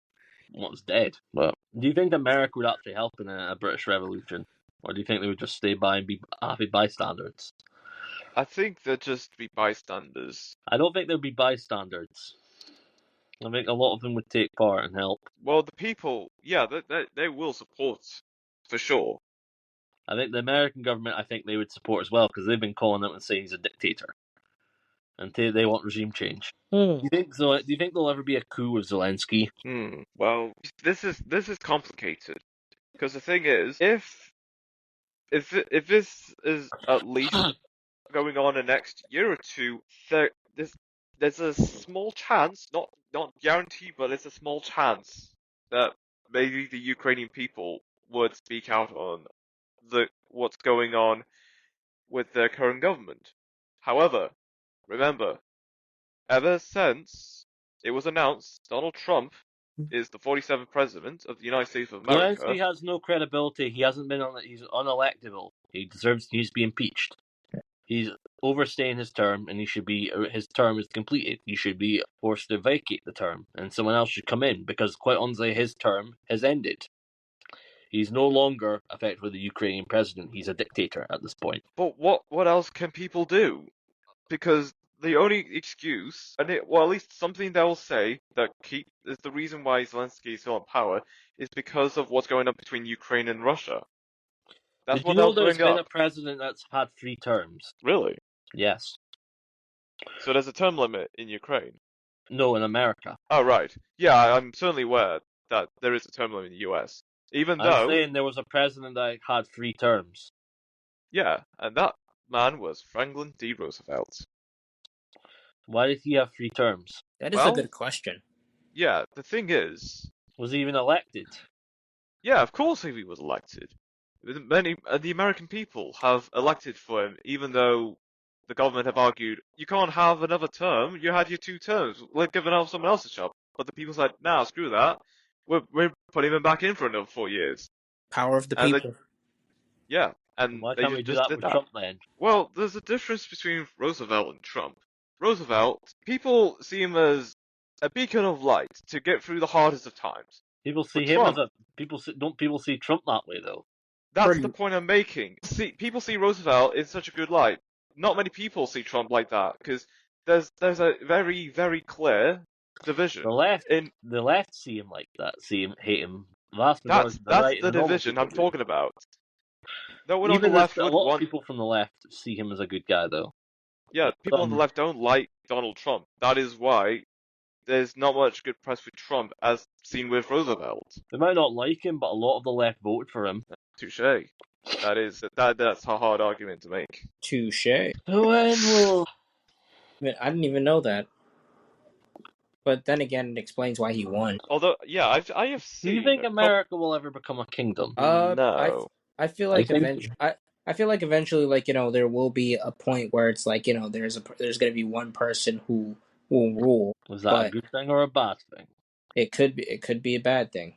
want us dead. But do you think America would actually help in a British Revolution? Or do you think they would just stay by and be happy bystanders?
I think they'd just be bystanders.
I don't think they'd be bystanders. I think a lot of them would take part and help.
Well, the people, yeah, they will support, for sure.
I think the American government, they would support as well, because they've been calling him and saying he's a dictator. And they want regime change. Do you think so? Do you think there'll ever be a coup with Zelensky?
Well, this is complicated. Because the thing is, if this is at least going on the next year or two, there's a small chance, not guaranteed, but there's a small chance that maybe the Ukrainian people would speak out on what's going on with their current government. However, remember, ever since it was announced Donald Trump is the 47th president of the United States of America.
Zelensky has no credibility. He hasn't been he's unelectable. He needs to be impeached. He's overstaying his term, and his term is completed. He should be forced to vacate the term, and someone else should come in, because quite honestly, his term has ended. He's no longer effectively the Ukrainian president. He's a dictator at this point.
But what else can people do? Because the only excuse, at least something they'll say that is the reason why Zelensky is still in power, is because of what's going on between Ukraine and Russia. That's what they'll
there's
bring
been
up.
a president that's had 3 terms?
Really?
Yes.
So there's a term limit in Ukraine?
No, in America.
Oh, right. Yeah, I'm certainly aware that there is a term limit in the US. Even though...
I'm saying there was a president that had 3 terms.
Yeah, and that man was Franklin D. Roosevelt.
Why did he have 3 terms?
That is a good question.
Yeah, the thing is...
Was he even elected?
Yeah, of course he was elected. The American people have elected for him, even though the government have argued, you can't have another term, you had your 2 terms, we're giving out someone else a job. But the people said, nah, screw that, we're putting him back in for another 4 years.
Power of the people.
And
Why
they
can't we do that with Trump then?
Well, there's a difference between Roosevelt and Trump. Roosevelt, people see him as a beacon of light to get through the hardest of times.
People see him as don't people see Trump that way though?
That's the point I'm making. People see Roosevelt in such a good light. Not many people see Trump like that, because there's a very, very clear division.
The left see him like that, hate him.
That's the division I'm talking about. No one on the left would want...
of people from the left see him as a good guy, though.
Yeah, people on the left don't like Donald Trump. That is why there's not much good press with Trump, as seen with Roosevelt.
They might not like him, but a lot of the left voted for him.
Touché. That's a hard argument to make.
Touché. I didn't even know that. But then again, it explains why he won.
Although, yeah, I have
Do you
seen
think
a couple.
America will ever become a kingdom?
No,
I feel
I
like
think
I feel like eventually, like there will be a point where it's like there's gonna be one person who will rule,
was that a
but
good thing or a bad thing?
it could be a bad thing.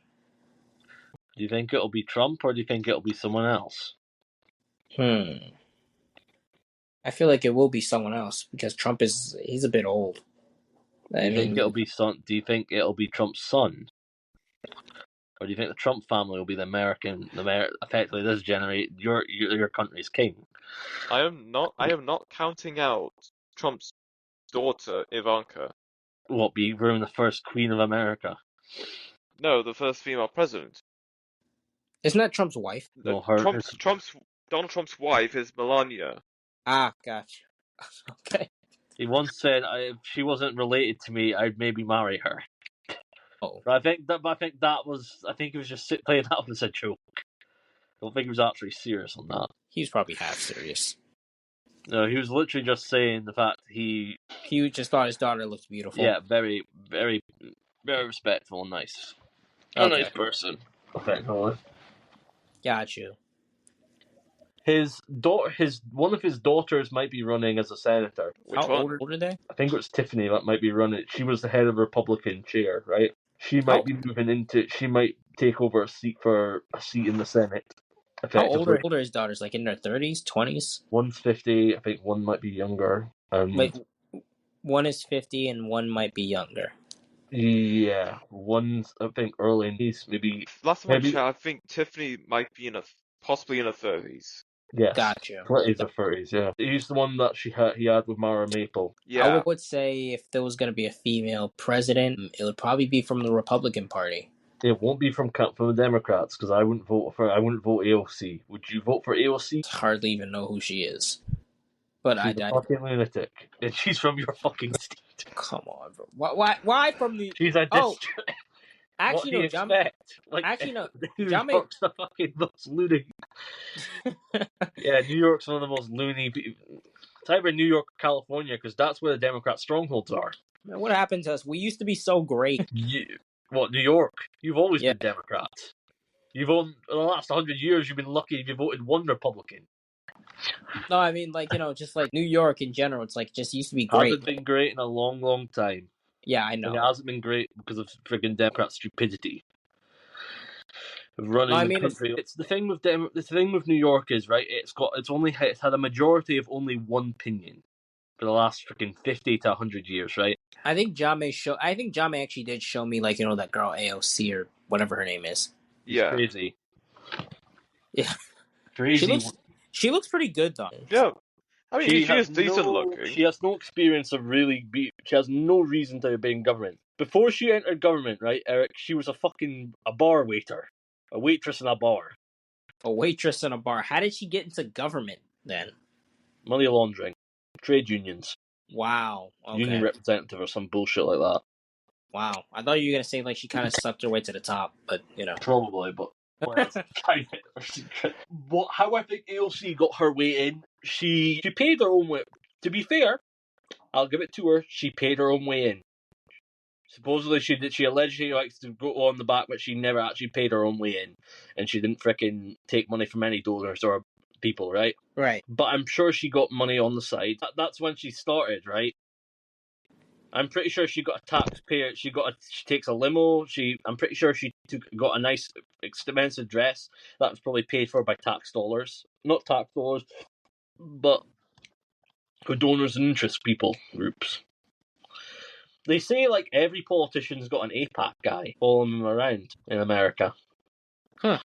Do you think it'll be Trump or do you think it'll be someone else?
I feel like it will be someone else because he's a bit old.
Do
I
you think
mean,
it'll be son? Do you think it'll be Trump's son, or do you think the Trump family will be effectively this generate your country's king?
I am not. I am not counting out Trump's daughter Ivanka.
What be the first queen of America?
No, the first female president.
isn't that Trump's wife?
No, her.
Donald Trump's wife is Melania.
Ah, gotcha. Okay.
He once said, "If she wasn't related to me, I'd maybe marry her."
Oh,
But I think that was. I think he was just playing that up as a joke. I don't think he was actually serious on that.
he was probably half serious.
No, he was literally just saying the fact he.
He just thought his daughter looked beautiful.
Yeah, very, very, very respectful and nice. A
Okay.
nice person. Effectively.
Got you.
One of his daughters might be running as a senator.
Which
How
one?
old are they?
I think it was Tiffany that might be running. She was the head of the Republican chair, right? She might be moving into. She might take over a seat in the Senate.
How old
Effectively,
are his daughters? Like in their 30s, 20s?
one's 50. I think one might be younger.
Wait, one is 50 and one might be younger.
Yeah, one's I think early in his maybe.
Last time I
Maybe
checked, I think Tiffany might be possibly in her 30s.
yes,
Gotcha.
20s or 30s. Yeah, he's the one that he had with Mara Maple.
Yeah.
I would say if there was going to be a female president, it would probably be from the Republican Party.
It won't be from the Democrats because I wouldn't vote AOC. Would you vote for AOC?
Hardly even know who she is. But
She's a fucking lunatic, and she's from your fucking state.
Come on, bro. Why from the?
She's a
Oh,
district.
actually
What do you
no,
expect? Like,
actually no,
New
Jame.
York's the fucking most loony. Yeah, New York's one of the most loony. Type in New York, California, because that's where the Democrat strongholds are.
Man, what happened to us? We used to be so great.
What, New York? You've always
Yeah.
been Democrats. In the last 100 years, you've been lucky if you voted one Republican.
No, I mean just like New York in general. It's like just used to be great.
Hasn't been great in a long, long time.
Yeah, I
And
know.
it hasn't been great because of friggin' Democrat stupidity. Of running
No, I
the
mean,
country. It's the thing with the thing with New York is right. It's had a majority of only one opinion for the last freaking 50 to 100 years, right?
I think Jame actually did show me that girl AOC or whatever her name is.
She's
Yeah.
crazy.
Yeah.
Crazy.
She looks pretty good though.
Yeah. I mean, she is decent looking.
She has no experience of she has no reason to be in government. Before she entered government, right, Eric, she was a bar waiter. A waitress in a bar.
A waitress in a bar. How did she get into government then?
Money laundering. Trade unions.
Wow. Okay.
Union representative or some bullshit like that.
Wow. I thought you were gonna say she kind of sucked her way to the top, but
Probably, but how I think AOC got her way in, she paid her own way. To be fair, I'll give it to her. She paid her own way in. Supposedly she allegedly likes to go on the back, but she never actually paid her own way in, and she didn't fricking take money from any donors or people, right?
Right.
But I'm sure she got money on the side. That's when she started, right? I'm pretty sure she got a taxpayer. She takes a limo. I'm pretty sure she got a nice expensive dress that was probably paid for by tax dollars, not tax dollars, but for donors and interest people groups. They say every politician's got an APAC guy following them around in America.
Huh.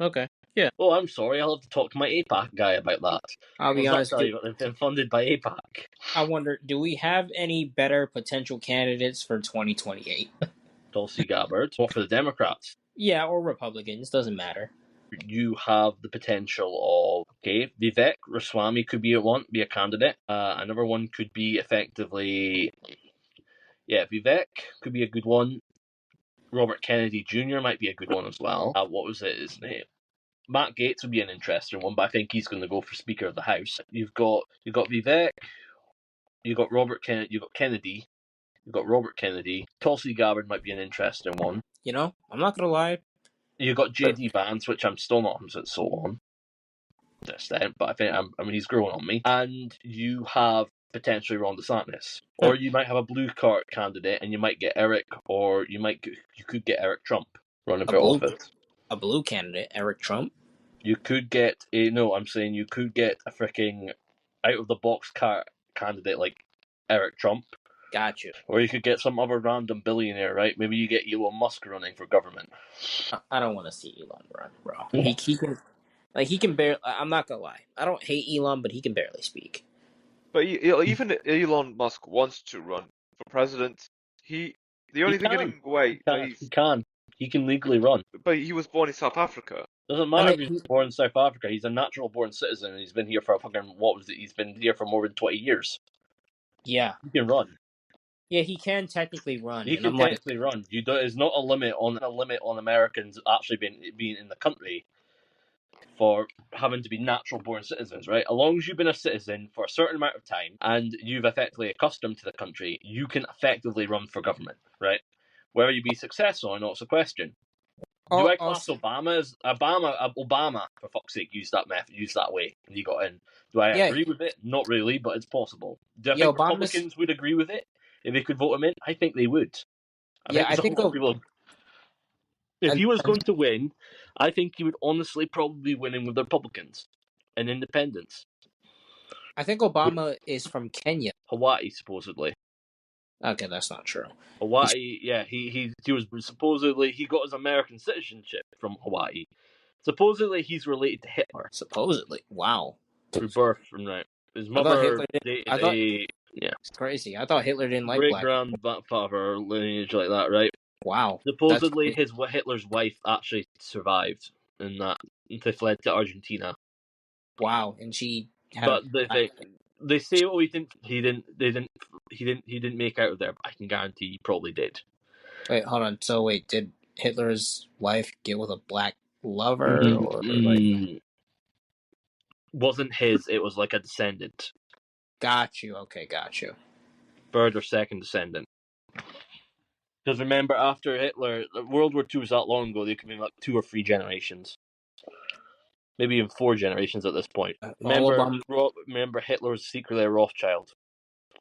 Okay. Yeah.
Oh, I'm sorry. I'll have to talk to my APAC guy about that.
I'll be honest.
They've been funded by APAC.
I wonder, do we have any better potential candidates for 2028?
Tulsi Gabbard. What for the Democrats?
Yeah, or Republicans. Doesn't matter.
You have the potential of Vivek Ramaswamy could be a candidate. Another one could be effectively Vivek could be a good one. Robert Kennedy Jr. might be a good one as well. What was his name? Matt Gaetz would be an interesting one, but I think he's going to go for Speaker of the House. You've got Vivek. You got Kennedy. You got Robert Kennedy. Tulsi Gabbard might be an interesting one.
You know, I'm not gonna lie.
You got J.D. Vance, which I'm still not sold on to this extent, but I think he's growing on me. And you have potentially Ron DeSantis, or you might have a blue card candidate, and you might get Eric, or you could get Eric Trump running for office.
A blue candidate, Eric Trump.
You could get I'm saying you could get a freaking out of the box candidate like Eric Trump.
Got you.
Or you could get some other random billionaire, right? Maybe you get Elon Musk running for government.
I don't want to see Elon run, bro. He can barely. I'm not gonna lie. I don't hate Elon, but he can barely speak.
But even Elon Musk wants to run for president. The only thing getting away,
he can legally run.
But he was born in South Africa.
Doesn't matter if he's born in South Africa. He's a natural born citizen, and he's been here for he's been here for more than 20 years.
Yeah,
he can run.
Yeah, he can technically run.
He can technically run. There's not a limit on Americans actually being in the country for having to be natural born citizens, right? As long as you've been a citizen for a certain amount of time and you've effectively accustomed to the country, you can effectively run for government, right? Whether you be successful or not is a question. Do I class Obama as Obama, for fuck's sake, used that way and he got in? Do I agree with it? Not really, but it's possible. Do I think Republicans would agree with it if they could vote him in? I think they would. I think people. If he was going to win, I think he would honestly probably win in with the Republicans and independents.
I think Obama is from Kenya.
Hawaii, supposedly.
Okay, that's not true.
Hawaii, yeah, he was supposedly, he got his American citizenship from Hawaii. Supposedly he's related to Hitler.
Supposedly, wow.
Through birth, from right. His mother,
it's crazy. I thought Hitler didn't like black people.
Great-grandfather lineage like that, right?
Wow.
Supposedly Hitler's wife actually survived in that. They fled to Argentina.
Wow, and she had.
But they say, oh, he didn't make out of there. But I can guarantee he probably did.
Wait, hold on. So did Hitler's wife get with a black lover or like?
Wasn't his. It was like a descendant.
Got you. Okay, got you.
Third or second descendant. Because remember, after Hitler, World War II was that long ago. There could be like 2 or 3 generations, maybe even 4 generations at this point. Remember, Hitler was secretly a Rothschild.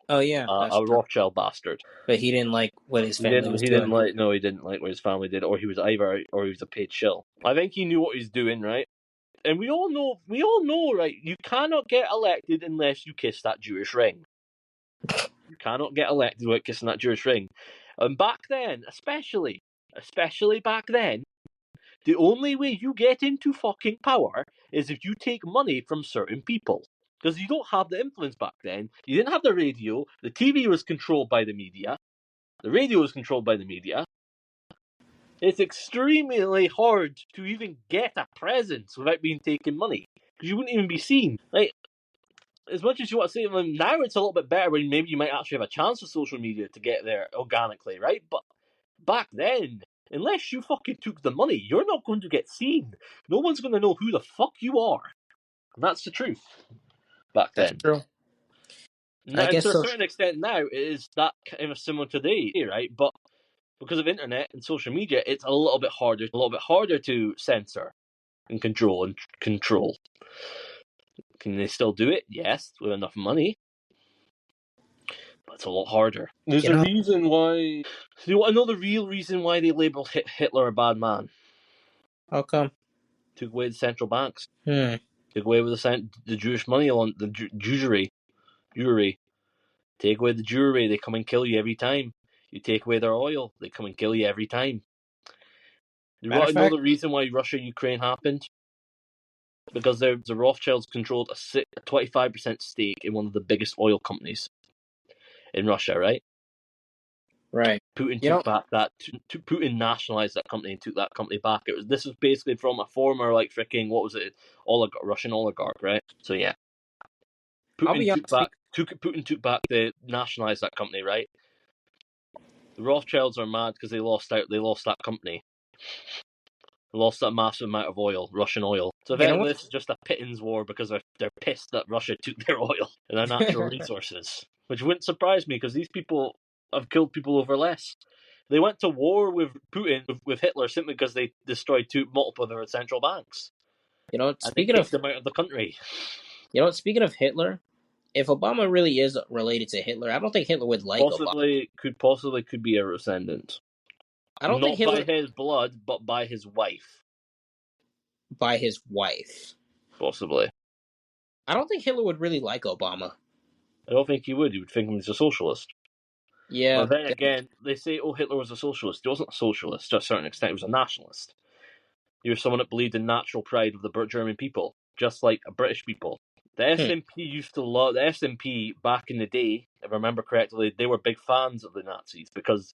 Oh yeah,
a Rothschild bastard.
But he didn't like what his family was doing.
He didn't like what his family did, or he was a paid shill. I think he knew what he was doing, right? And we all know, right? You cannot get elected unless you kiss that Jewish ring. You cannot get elected without kissing that Jewish ring. And back then, especially back then, the only way you get into fucking power is if you take money from certain people. Because you don't have the influence back then. You didn't have the radio. The TV was controlled by the media. The radio was controlled by the media. It's extremely hard to even get a presence without being taken money. Because you wouldn't even be seen. Like, as much as you want to say, now it's a little bit better when maybe you might actually have a chance with social media to get there organically, right? But back then, unless you fucking took the money, you're not going to get seen. No one's going to know who the fuck you are. And that's the truth. Back then.
That's true.
Now, to a certain extent now, it is that kind of similar today, right? But because of internet and social media, it's a little bit harder to censor and control. Can they still do it? Yes, with enough money. But it's a lot harder. There's a reason why... So you want to know the real reason why they labelled Hitler a bad man?
How come?
Took away the central banks. Took away with the Jewish money on the Jewry. Take away the Jewry, they come and kill you every time. You take away their oil, they come and kill you every time. You want to know the reason why Russia-Ukraine happened? Because the Rothschilds controlled a 25% stake in one of the biggest oil companies in Russia, right?
Right.
Putin took back that. Putin nationalized that company and took that company back. This was basically from a former Russian oligarch, right? So yeah. Putin took back nationalized that company, right? The Rothschilds are mad because they lost that company. They lost that massive amount of oil, Russian oil. So eventually this is just a pittance war because they're pissed that Russia took their oil and their natural resources. which wouldn't surprise me because these people have killed people over less. They went to war with Putin, with Hitler, simply because they destroyed multiple of their central banks.
You know,
And they kicked them out of the country.
speaking of Hitler, if Obama really is related to Hitler, I don't think Hitler would like Obama.
Could be a descendant.
I don't think
Not by
Hitler
his blood, but by his wife.
by his wife.
Possibly.
I don't think Hitler would really like Obama.
I don't think he would. He would think he's a socialist.
Yeah.
But then again, they say, oh, Hitler was a socialist. He wasn't a socialist to a certain extent. He was a nationalist. He was someone that believed in natural pride of the German people, just like British people. The SNP used to love the SNP back in the day. If I remember correctly, they were big fans of the Nazis because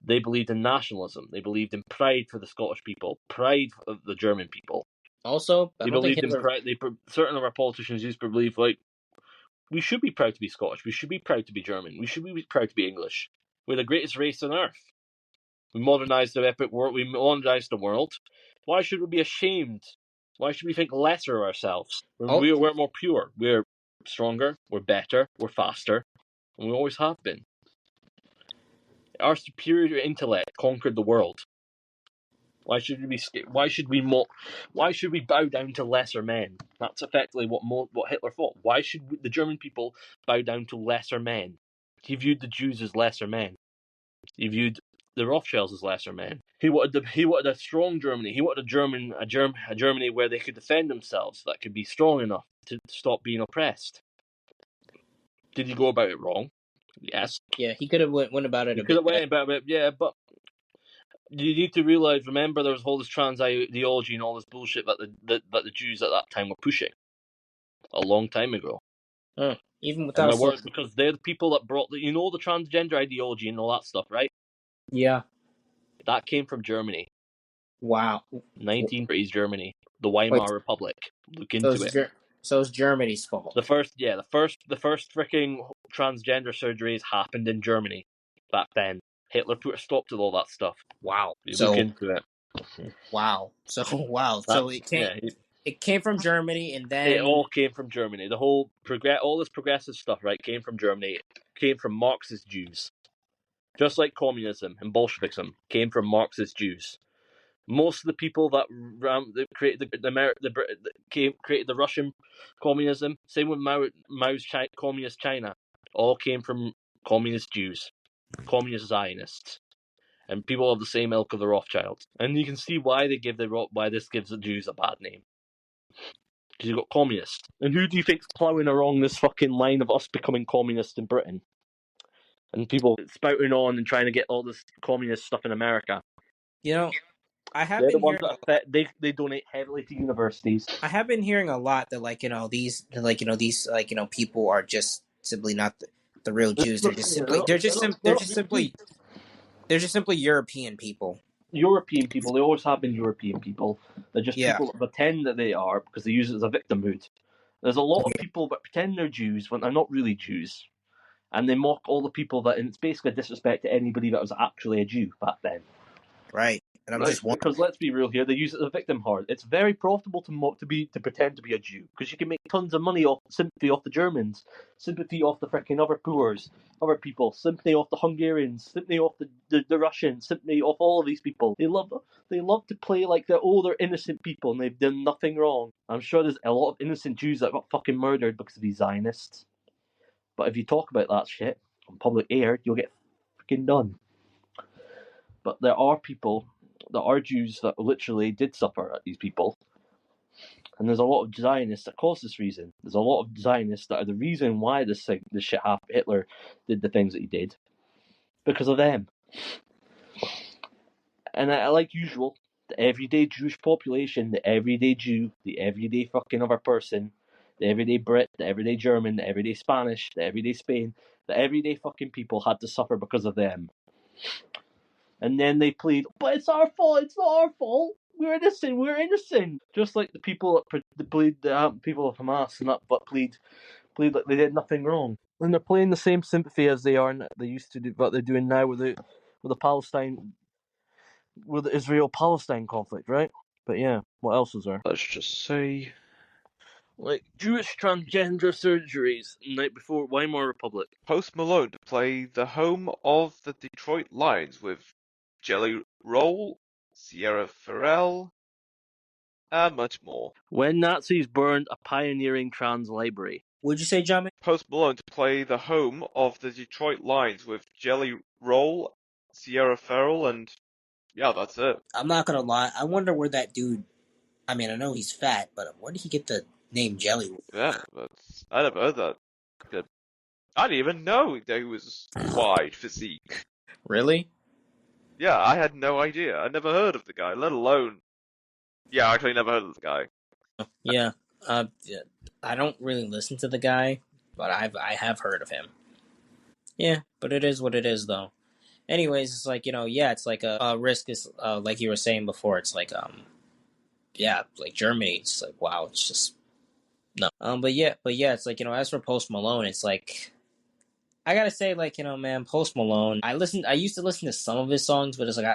they believed in nationalism. They believed in pride for the Scottish people, pride of the German people.
Also, I
They
don't think
believed in
Hitler.
pride. Certain of our politicians used to believe, like, we should be proud to be Scottish. We should be proud to be German. We should be proud to be English. We're the greatest race on earth. We modernized the epic world. We modernized the world. Why should we be ashamed? Why should we think lesser of ourselves? We're more pure. We're stronger. We're better. We're faster. And we always have been. Our superior intellect conquered the world. Why should we be scared? Why should we bow down to lesser men? That's effectively what Hitler thought. Why should the German people bow down to lesser men? He viewed the Jews as lesser men. He viewed the Rothschilds as lesser men. He wanted a strong Germany. He wanted a Germany where they could defend themselves, that could be strong enough to stop being oppressed. Did he go about it wrong? Yes.
Yeah, he could have went about it
He
a
could
bit
have went
better.
about it, yeah, but you need to remember there was all this trans ideology and all this bullshit that the Jews at that time were pushing a long time ago.
Even
And
without
words, because they're the people that brought the transgender ideology and all that stuff, right?
Yeah.
That came from Germany.
Wow.
1930s Germany, the
Wait,
Weimar Republic. Look into it.
So it's Germany's fault.
The first freaking transgender surgeries happened in Germany back then. Hitler put a stop to all that stuff.
Wow.
You look into it.
Wow. So it came from Germany, and then
It all came from Germany. The whole all this progressive stuff, right, came from Germany. It came from Marxist Jews. Just like communism and Bolshevism came from Marxist Jews. Most of the people that created created the Russian communism, same with Mao's communist China, all came from communist Jews, communist Zionists, and people of the same ilk of the Rothschilds. And you can see why why this gives the Jews a bad name. Because you've got communists. And who do you think's ploughing along this fucking line of us becoming communist in Britain? And people spouting on and trying to get all this communist stuff in America.
I have
They're the
been
ones
hearing
that they donate heavily to universities.
I have been hearing a lot that these people are just simply not the real Jews. They're just simply European people.
European people, they always have been European people. They're just people that pretend that they are because they use it as a victimhood. There's a lot of people that pretend they're Jews when they're not really Jews. And they mock all the people and it's basically a disrespect to anybody that was actually a Jew back then.
Right. And I'm just wondering,
because let's be real here, they use it as a victim hard. It's very profitable to pretend to be a Jew because you can make tons of money off sympathy off the Germans, sympathy off the freaking other Boers, other people, sympathy off the Hungarians, sympathy off the Russians, sympathy off all of these people. They love to play like they're innocent people and they've done nothing wrong. I'm sure there's a lot of innocent Jews that got fucking murdered because of these Zionists. But if you talk about that shit on public air, you'll get freaking done. But there are Jews that literally did suffer at these people. And there's a lot of Zionists that cause this reason. There's a lot of Zionists that are the reason why this shit happened. Hitler did the things that he did. Because of them. And like usual, the everyday Jewish population, the everyday Jew, the everyday fucking other person, the everyday Brit, the everyday German, the everyday Spanish, the everyday Spain, the everyday fucking people had to suffer because of them. And then they plead, but it's our fault, it's not our fault. We're innocent. Just like the people that plead, the people of Hamas and that, but plead like they did nothing wrong. And they're playing the same sympathy as they used to do, what they're doing now with the Israel-Palestine conflict, right? But yeah, what else is there?
Let's just say
Like Jewish transgender surgeries, night before Weimar Republic.
Post Malone to play the home of the Detroit Lions with Jelly Roll, Sierra Farrell, and much more.
When Nazis burned a pioneering trans library.
Would you say, John?
Post Malone to play the home of the Detroit Lions with Jelly Roll, Sierra Farrell, and yeah, that's it.
I'm not gonna lie. I wonder where that dude. I mean, I know he's fat, but where did he get the name Jelly?
Yeah, that's I never heard that. I didn't even know that he was wide physique.
Really?
Yeah, I had no idea. I never heard of the guy, let alone. Yeah, I actually never heard of the guy.
Yeah. Yeah. I don't really listen to the guy, but I have heard of him. Yeah, but it is what it is, though. Anyways, it's like yeah, it's like a risk is like you were saying before. It's like yeah, like Germany. It's like wow, it's just no. But yeah, it's like as for Post Malone, it's like I gotta say, like man, Post Malone. I used to listen to some of his songs, but it's like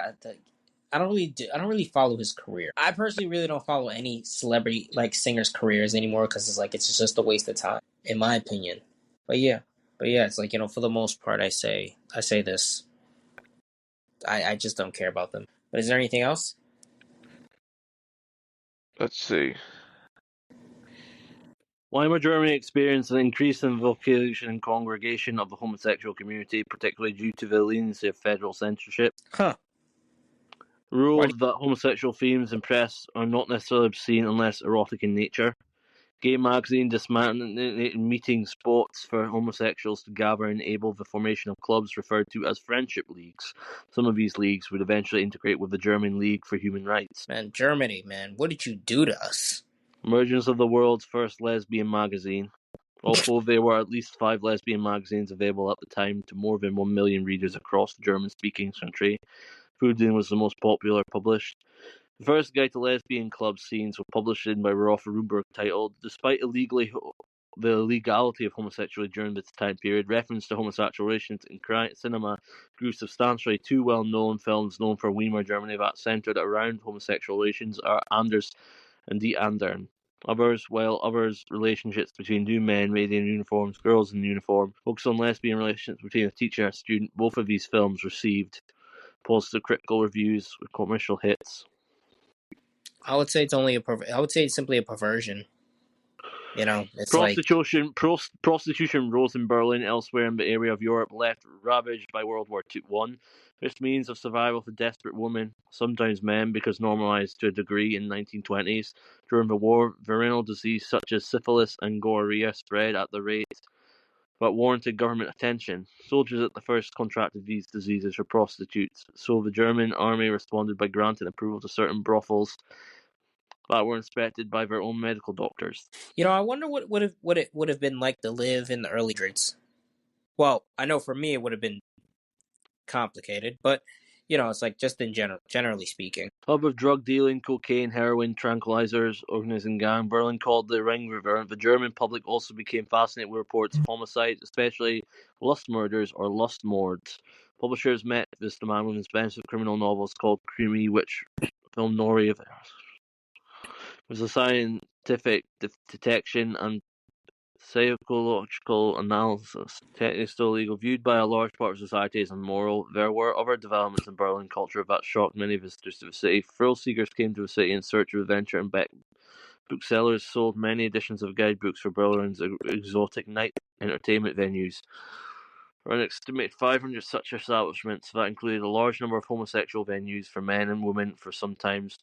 I don't really follow his career. I personally really don't follow any celebrity like singers' careers anymore because it's like it's just a waste of time, in my opinion. But yeah, it's like for the most part, I say this. I just don't care about them. But is there anything else?
Let's see.
Weimar Germany experienced an increase in vocation and congregation of the homosexual community, particularly due to the leniency of federal censorship.
Huh.
Rules that homosexual themes and press are not necessarily obscene unless erotic in nature. Gay magazine dismantled meeting spots for homosexuals to gather and enable the formation of clubs referred to as friendship leagues. Some of these leagues would eventually integrate with the German League for Human Rights.
Man, Germany, man, what did you do to us?
Emergence of the world's first lesbian magazine. Although there were at least 5 lesbian magazines available at the time to more than 1 million readers across the German-speaking country, Foodin was the most popular published. The first guide to lesbian club scenes was published by Rolf Ruberg titled, Despite the legality of homosexuality during this time period, reference to homosexual relations in cinema grew substantially. 2 well-known films known for Weimar Germany that centered around homosexual relations are Anders and Die Anderen. While others, relationships between two men made in uniforms, girls in uniform, focus on lesbian relations between a teacher and a student. Both of these films received positive critical reviews with commercial hits.
I would say it's simply a perversion. It's
Prostitution rose in Berlin, elsewhere in the area of Europe, left ravaged by World War I. This means of survival for desperate women, sometimes men, because normalized to a degree in 1920s. During the war, venereal disease such as syphilis and gonorrhea spread at the rate but warranted government attention. Soldiers at the first contracted these diseases were prostitutes, so the German army responded by granting approval to certain brothels that were inspected by their own medical doctors.
I wonder what it would have been like to live in the early hundreds. Well, I know for me it would have been complicated, but it's like just in generally speaking.
Hub of drug dealing, cocaine, heroin, tranquilizers, organizing gang, Berlin called the Ring River. The German public also became fascinated with reports of homicides, especially lust murders or lustmords. Publishers met this demand with expensive criminal novels called Creamy, which film Nori was a scientific detection and psychological analysis. Technically still legal, viewed by a large part of society as immoral. There were other developments in Berlin culture that shocked many visitors to the city. Thrill seekers came to the city in search of adventure, and booksellers sold many editions of guidebooks for Berlin's exotic night entertainment venues. There are an estimated 500 such establishments that included a large number of homosexual venues for men and women. For sometimes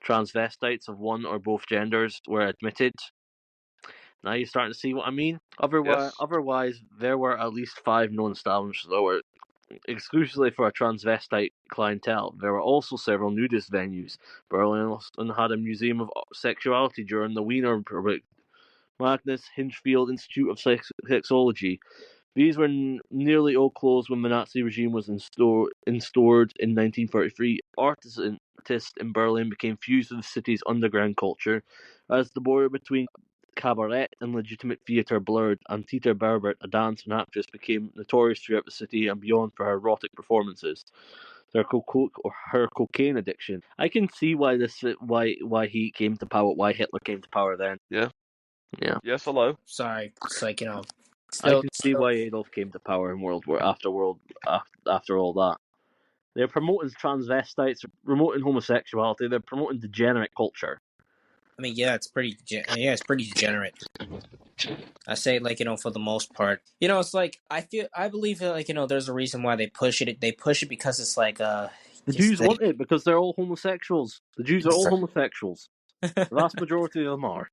transvestites of one or both genders were admitted. Now you're starting to see what I mean.
Yes.
Otherwise, there were at least 5 known establishments that were exclusively for a transvestite clientele. There were also several nudist venues. Berlin had a museum of sexuality during the Wiener Republic. Magnus Hinchfield Institute of Sexology. These were nearly all closed when the Nazi regime was instaured in 1933. Artists in Berlin became fused with the city's underground culture, as the border between cabaret and legitimate theatre blurred, and Tita Berbert, a dancer and actress, became notorious throughout the city and beyond for her erotic performances. her cocaine addiction. I can see why he came to power, why Hitler came to power then.
Yeah.
Yeah.
Yes, hello.
Sorry, it's like
I
still,
can see why Adolf came to power in after all that. They're promoting transvestites, they're promoting homosexuality, they're promoting degenerate culture.
I mean, yeah, it's pretty degenerate. I say, like, for the most part, it's like I believe that, like, there's a reason why they push it. They push it because it's like
The Jews want it because they're all homosexuals. The Jews are all homosexuals. The vast majority of them are.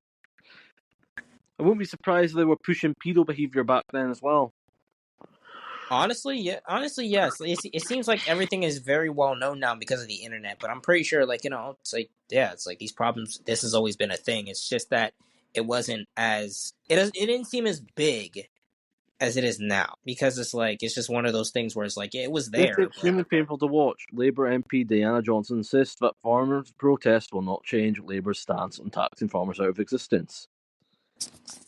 I wouldn't be surprised if they were pushing pedo behavior back then as well.
Honestly, yes. It seems like everything is very well known now because of the internet. But I'm pretty sure, like, it's like, yeah, it's like these problems. This has always been a thing. It's just that it wasn't as it didn't seem as big as it is now, because it's like it's just one of those things where it's like, yeah, it was there.
It's extremely painful to watch. Labour MP Diana Johnson insists that farmers' protests will not change Labour's stance on taxing farmers out of existence.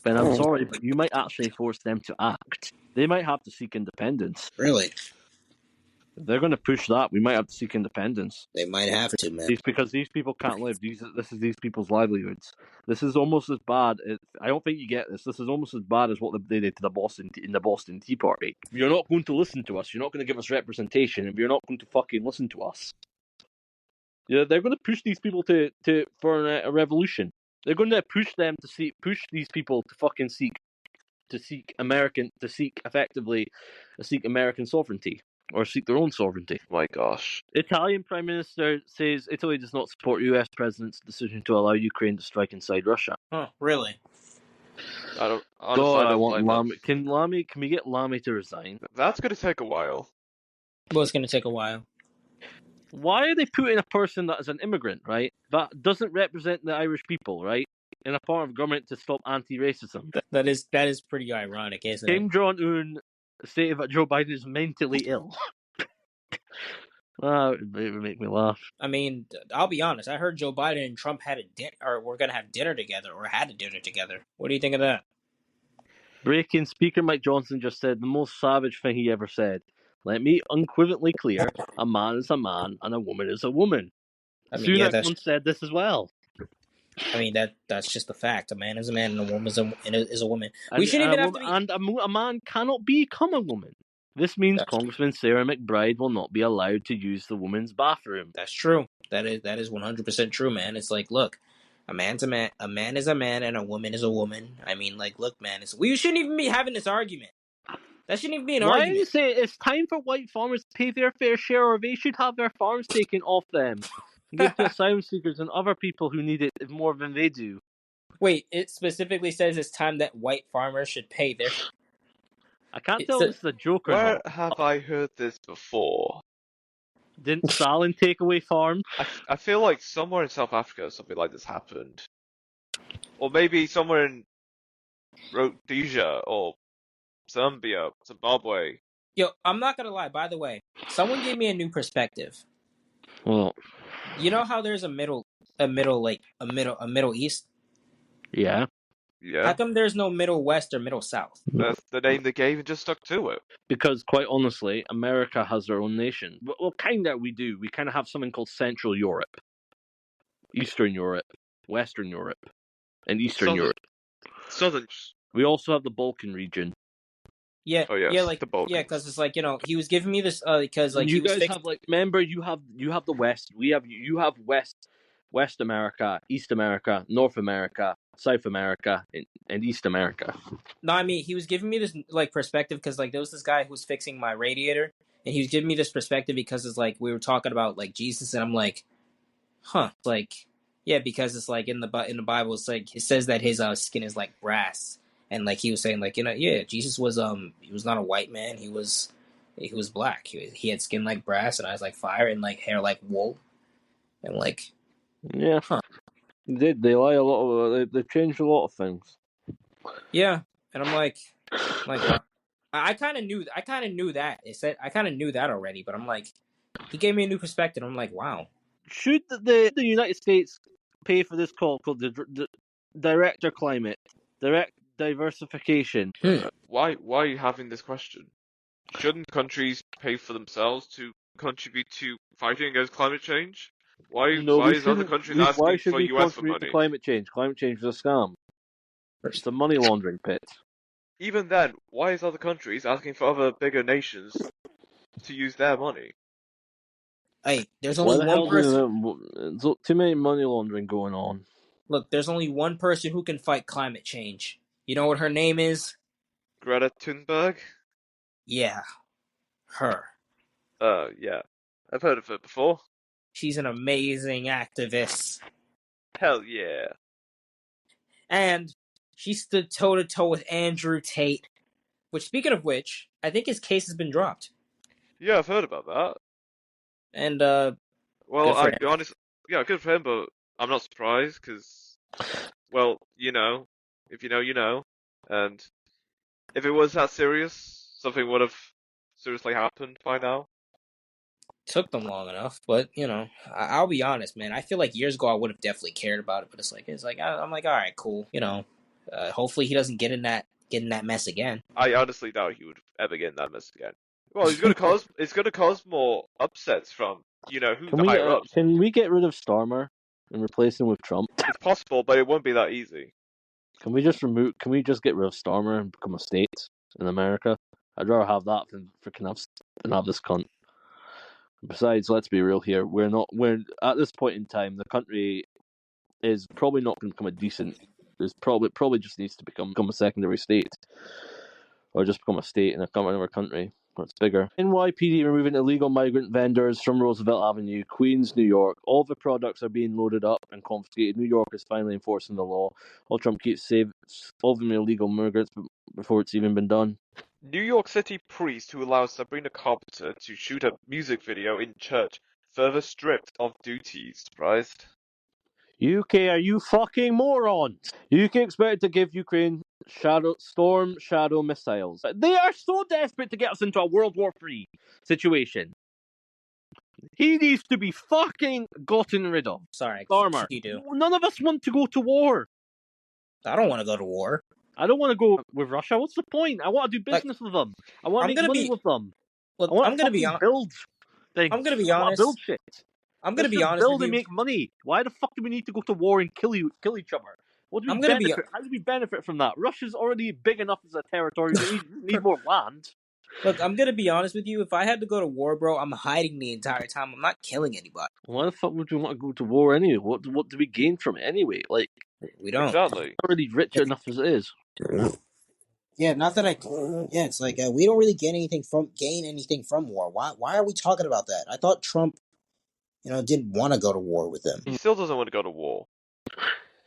Ben, I'm sorry, but you might actually force them to act. They might have to seek independence.
Really?
If they're going to push that, we might have to seek independence.
They might have to, man.
Because these people can't live. This is these people's livelihoods. This is almost as bad. I don't think you get this. This is almost as bad as what they did to the Boston Tea Party. If you're not going to listen to us, you're not going to give us representation. If you're not going to fucking listen to us, they're going to push these people for a revolution. They're going to push these people to fucking seek American sovereignty. Or seek their own sovereignty.
My gosh.
Italian Prime Minister says Italy does not support US President's decision to allow Ukraine to strike inside Russia.
Oh, really?
I don't.
Honestly,
I
want
blame
Lamy. Can we get Lamy to resign?
That's going to take a while.
Well, it's going to take a while.
Why are they putting a person that is an immigrant, right, that doesn't represent the Irish people, right, in a part of government to stop anti-racism?
That is pretty ironic, isn't it?
Kim Jong-un stated that Joe Biden is mentally ill. It would make me laugh.
I mean, I'll be honest. I heard Joe Biden and Trump had a dinner, or were going to have dinner together, or had a dinner together. What do you think of that?
Breaking, Speaker Mike Johnson just said the most savage thing he ever said. Let me unequivocally clear, a man is a man and a woman is a woman.
I mean,
Sunak once said this as well.
I mean, that's just a fact. A man is a man and a woman is a woman.
A man cannot become a woman. This means Congressman Sarah McBride will not be allowed to use the women's bathroom.
That's true. That is 100% true, man. It's like, look, a man's a man is a man, and a woman is a woman. I mean, like, look, man, we shouldn't even be having this argument. That shouldn't even be an argument.
Why do you say it's time for white farmers to pay their fair share, or they should have their farms taken off them and give to asylum seekers and other people who need it more than they do?
Wait, it specifically says it's time that white farmers should pay their...
I can't tell if this is a joke or not.
Where have I heard this before?
Didn't Stalin take away farms?
I feel like somewhere in South Africa something like this happened. Or maybe somewhere in Rhodesia or Zambia, Zimbabwe.
Yo, I'm not gonna lie, by the way, someone gave me a new perspective.
Well,
you know how there's a Middle East?
Yeah.
How come there's no Middle West or Middle South?
That's the name they gave and just stuck to it.
Because, quite honestly, America has their own nation. Well, kind of we do. We kind of have something called Central Europe, Eastern Europe, Western Europe, and Eastern Europe.
Southern.
We also have the Balkan region.
Yeah,
oh, yes,
yeah, like
the Balkans.
Yeah, because it's like, he was giving me this because like
you guys have remember you have the West. You have West America, East America, North America, South America, and East America.
No, I mean, he was giving me this like perspective because like there was this guy who was fixing my radiator, and he was giving me this perspective because it's like we were talking about like Jesus, and I'm like, huh, like yeah, because it's like in the Bible, it's like it says that his skin is like brass, and like he was saying like yeah, Jesus was he was not a white man, he was black, he had skin like brass and eyes like fire and like hair like wool, and like.
Yeah, they lie a lot. They've changed a lot of things.
Yeah, and I'm like, wow. I kind of knew that. I kind of knew that already, but I'm like, he gave me a new perspective. I'm like, wow.
Should the United States pay for this called the direct diversification?
Why are you having this question? Shouldn't countries pay for themselves to contribute to fighting against climate change? Why
No, we
is other
shouldn't.
countries
Why
asking
should
for
we
US for
contribute to
money?
climate change? Climate change is a scam. It's a money laundering pit.
Even then, why is other countries asking for other bigger nations to use their money?
Hey, there's
Why
only
the
one
hell
person.
there's too many money laundering going on?
Look, there's only one person who can fight climate change. You know what her name is?
Greta Thunberg?
Yeah, her.
Yeah. I've heard of her before.
She's an amazing activist.
Hell yeah.
And she stood toe to toe with Andrew Tate. Which, speaking of which, I think his case has been dropped.
Yeah, I've heard about that.
And,
Well,
good for
I'd be
him.
honest. Yeah, good for him, but I'm not surprised because, well, if you know, you know. And if it was that serious, something would have seriously happened by now.
Took them long enough, but, I'll be honest, man. I feel like years ago I would have definitely cared about it, but I'm like, all right, cool. Hopefully he doesn't get in that mess again.
I honestly doubt he would ever get in that mess again. Well, it's gonna cause more upsets from, who the higher ups.
Can we get rid of Starmer and replace him with Trump?
It's possible, but it won't be that easy.
Can we just get rid of Starmer and become a state in America? I'd rather have that than have this cunt. Besides, let's be real here. We're at this point in time, the country is probably not going to become a decent. It's probably just needs to become a secondary state, or just become a state in another country that's bigger. NYPD removing illegal migrant vendors from Roosevelt Avenue, Queens, New York. All the products are being loaded up and confiscated. New York is finally enforcing the law. While Trump keeps solving illegal migrants before it's even been done.
New York City priest who allows Sabrina Carpenter to shoot a music video in church further stripped of duties. Surprised?
UK, are you fucking morons? UK expected to give Ukraine Storm Shadow missiles. They are so desperate to get us into a World War III situation. He needs to be fucking gotten rid of.
Sorry,
Farmer.
you do.
None of us want to go to war.
I don't want to go to war.
I don't want to go with Russia. What's the point? I want to do business with them. I want to make money with them.
Look,
I want
I'm
to
gonna be
build things.
I'm gonna be
I want
honest.
to build shit.
I'm gonna
Let's
be
just
honest
build
with
and
you.
make money. Why the fuck do we need to go to war and kill each other? What do we benefit? How do we benefit from that? Russia's already big enough as a territory. We need more land.
Look, I'm gonna be honest with you. If I had to go to war, bro, I'm hiding the entire time. I'm not killing anybody.
Why the fuck would we want to go to war anyway? What do we gain from it anyway? Like,
we don't.
Exactly.
We're already rich enough as it is.
Yeah, not that I. Yeah, it's like we don't really gain anything from war. Why are we talking about that? I thought Trump, didn't want to go to war with them.
He still doesn't want to go to war.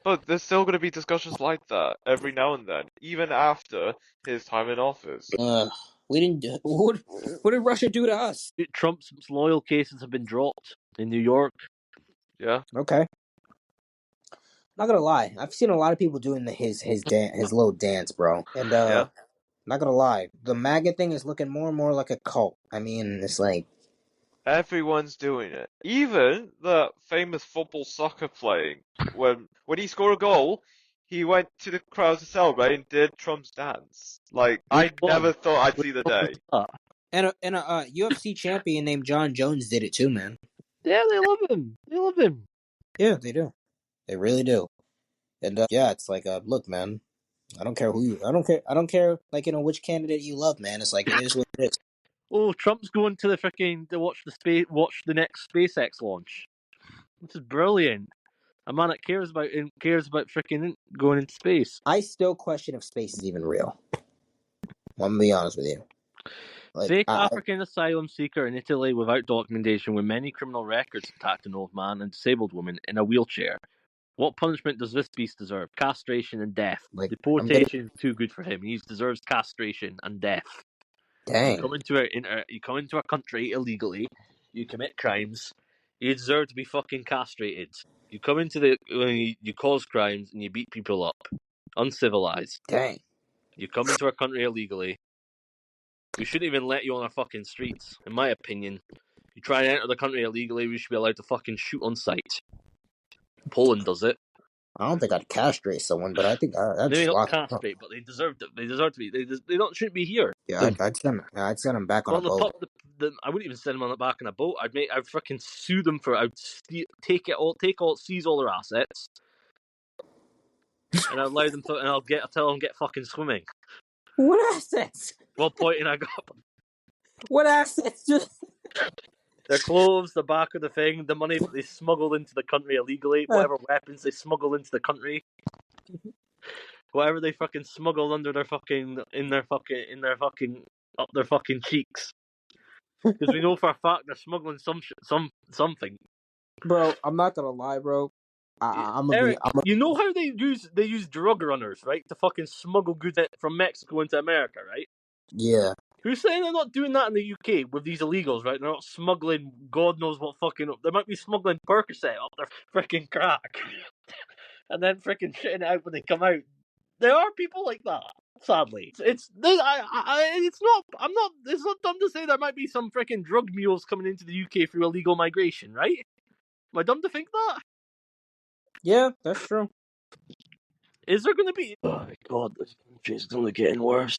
But there's still going to be discussions like that every now and then, even after his time in office.
We didn't. What did Russia do to us?
Trump's loyal cases have been dropped in New York.
Yeah.
Okay. Not gonna lie, I've seen a lot of people doing his little dance, bro. And
Yeah.
not gonna lie, the MAGA thing is looking more and more like a cult. I mean, it's like
Everyone's doing it. Even the famous football soccer playing. When he scored a goal, he went to the crowd to celebrate and did Trump's dance. Like, I never thought I'd see the day.
And a UFC champion named John Jones did it too, man.
Yeah, they love him. They love him.
Yeah, they do. They really do. And yeah, it's like, look, man, I don't care like, which candidate you love, man. It's like, it is what it is.
Oh, Trump's going to to watch the next SpaceX launch. This is brilliant. A man that cares about freaking going into space.
I still question if space is even real. I'm gonna be honest with you. Like,
Fake African asylum seeker in Italy without documentation with many criminal records attacked an old man and disabled woman in a wheelchair. What punishment does this beast deserve? Castration and death.
Like,
Deportation is too good for him. He deserves castration and death.
Dang.
You come into a country illegally, you commit crimes, you deserve to be fucking castrated. You come into you cause crimes and you beat people up. Uncivilized.
Dang.
You come into our country illegally. We shouldn't even let you on our fucking streets, in my opinion. You try and enter the country illegally, we should be allowed to fucking shoot on sight. Poland does it.
I don't think I'd castrate someone, but I think I'd
Maybe
just
not
lock them up.
castrate, but they deserve it. They deserve to be. They don't shouldn't be here.
Yeah, I'd send them back on
Well,
a boat.
I wouldn't even send them on the back in a boat. I'd freaking sue them for. Seize all their assets, and I'd allow them to, and I'll tell them get fucking swimming.
What assets?
What point I got
What assets?
their clothes, the back of the thing, the money that they smuggled into the country illegally, whatever weapons they smuggled into the country, whatever they fucking smuggled under their fucking up their fucking cheeks. Because we know for a fact they're smuggling something.
Bro, I'm not gonna lie, bro. I'm gonna
Eric,
be.
you know how they use drug runners, right, to fucking smuggle goods from Mexico into America, right?
Yeah.
Who's saying they're not doing that in the UK with these illegals, right? They're not smuggling God knows what fucking. They might be smuggling Percocet up their freaking crack, and then freaking shitting it out when they come out. There are people like that. Sadly, it's not. I'm not. It's not dumb to say there might be some freaking drug mules coming into the UK through illegal migration, right? Am I dumb to think that?
Yeah, that's true.
Is there going to be? Oh my god, this country is only getting worse.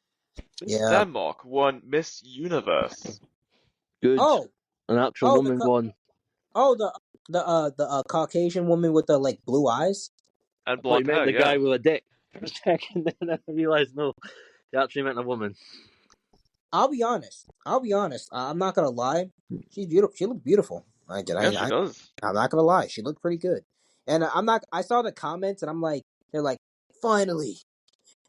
Miss
Yeah.
Denmark won Miss Universe.
Good.
Oh,
An actual woman won.
the Caucasian woman with the like blue eyes.
And
But you
blonde
meant
hair,
the
yeah.
guy with a dick for a second, then I realised no, you actually meant a woman.
I'll be honest. I'm not gonna lie. She's beautiful. She looked beautiful.
Yeah, she does.
I'm not gonna lie. She looked pretty good. And I'm not. I saw the comments, and I'm like, they're like, finally,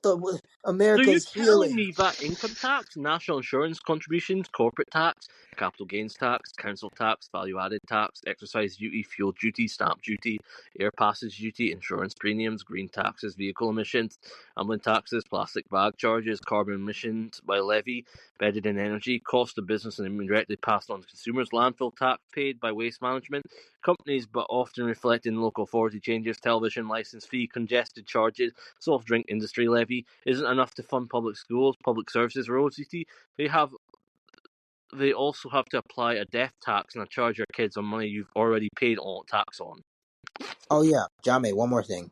So
America's
you're telling
healing.
me that income tax, national insurance contributions, corporate tax, capital gains tax, council tax, value-added tax, excise duty, fuel duty, stamp duty, air passage duty, insurance premiums, green taxes, vehicle emissions, gambling taxes, plastic bag charges, carbon emissions by levy, embedded in energy, cost of business and indirectly passed on to consumers, landfill tax paid by waste management companies but often reflecting local authority changes, television license fee, congested charges, soft drink industry levy isn't enough to fund public schools, public services, roads. You see, they also have to apply a death tax and charge your kids on money you've already paid all tax on.
Oh yeah, Jame. One more thing.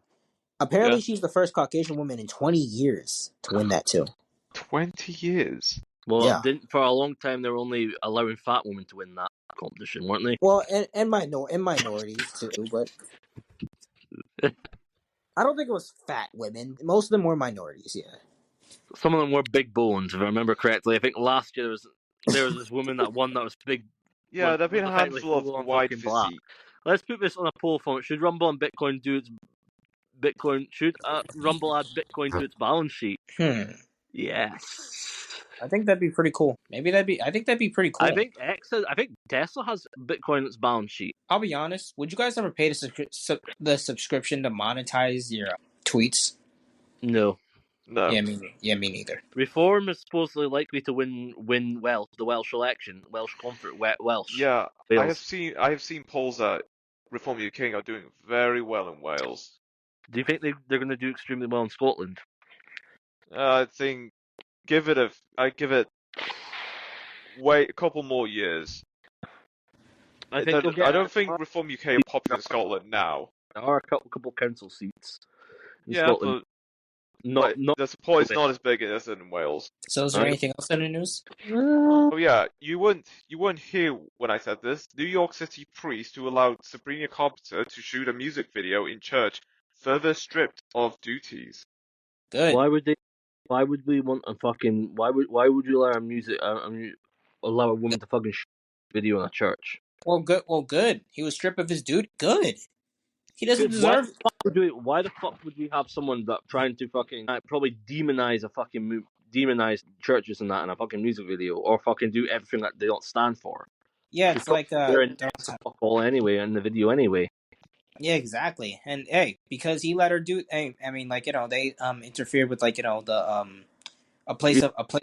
Apparently,
Yeah.
she's the first Caucasian woman in 20 years to win that too.
20 years.
Well,
Yeah.
for a long time they were only allowing fat women to win that competition, weren't they?
Well, and minorities too, but I don't think it was fat women. Most of them were minorities. Yeah.
Some of them were big bones, if I remember correctly. I think last year there was this woman that won that was big.
Yeah, there have been a
effectively
handful of
full on
wide
fucking black.
physique.
Let's put this on a poll form. Should Rumble and Bitcoin do its Bitcoin? Should Rumble add Bitcoin to its balance sheet? Yes.
I think that'd be pretty cool. I think that'd be pretty cool.
I think Tesla has Bitcoin in its balance sheet.
I'll be honest. Would you guys ever pay the subscription to monetize your tweets?
No.
No.
Yeah, me neither.
Reform is supposedly likely to win the Welsh election. Welsh comfort, Welsh.
Yeah,
Wales.
I have seen polls that Reform UK are doing very well in Wales.
Do you think they're going to do extremely well in Scotland?
I think I give it a couple more years.
I
don't think Reform UK are popular in Scotland now.
There are a couple council seats in
Yeah,
Scotland.
but the support is not as big as in Wales.
So, is there anything else in the news?
Oh yeah, you wouldn't hear when I said this. New York City priest who allowed Sabrina Carpenter to shoot a music video in church further stripped of duties.
Good.
Why would we want a fucking? Why would you allow allow a woman to fucking shoot a video in a church?
Well, good. He was stripped of his duty. Good. He doesn't deserve.
Why the fuck would we have someone that trying to fucking probably demonize demonize churches and that in a fucking music video, or fucking do everything that they don't stand for?
Yeah, it's like
they're in fuck all anyway in the video anyway.
Yeah, exactly. And hey, because he let her do. Hey, I mean, like, they interfered with, like, the a place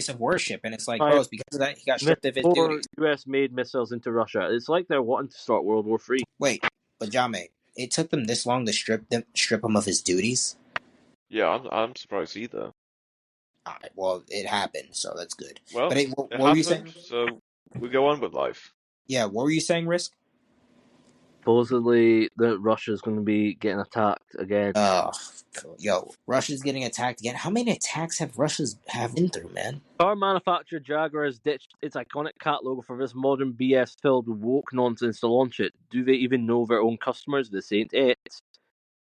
of worship, and it's like, bro, it's because of that he got stripped of his duties.
U.S. made missiles into Russia. It's like they're wanting to start World War III.
Wait, but Jame, it took them this long to strip him of his duties?
Yeah, I'm surprised either.
All right, well, it happened, so that's good.
Well,
but
it
what were you
happened,
saying?
so we go on with life.
Yeah, what were you saying, Risk?
Supposedly, Russia's going to be getting attacked again.
Yo, Russia's getting attacked again. How many attacks have Russia's been through, man?
Car manufacturer Jaguar has ditched its iconic cat logo for this modern BS filled with woke nonsense to launch it. Do they even know their own customers? This ain't it.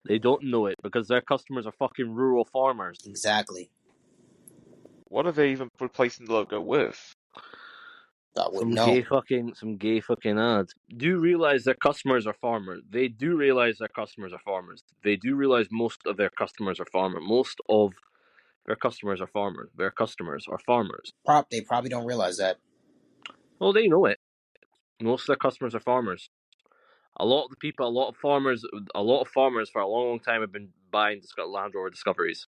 They don't know it because their customers are fucking rural farmers.
Exactly.
What are they even replacing the logo with?
I would
Some
know.
gay fucking ads. Do realize their customers are farmers. They do realize their customers are farmers. They do realize most of their customers are farmers. Most of their customers are farmers. Their customers are farmers.
They probably don't realize that.
Well, they know it. Most of their customers are farmers. A lot of farmers for a long, long time have been buying Land Rover Discoveries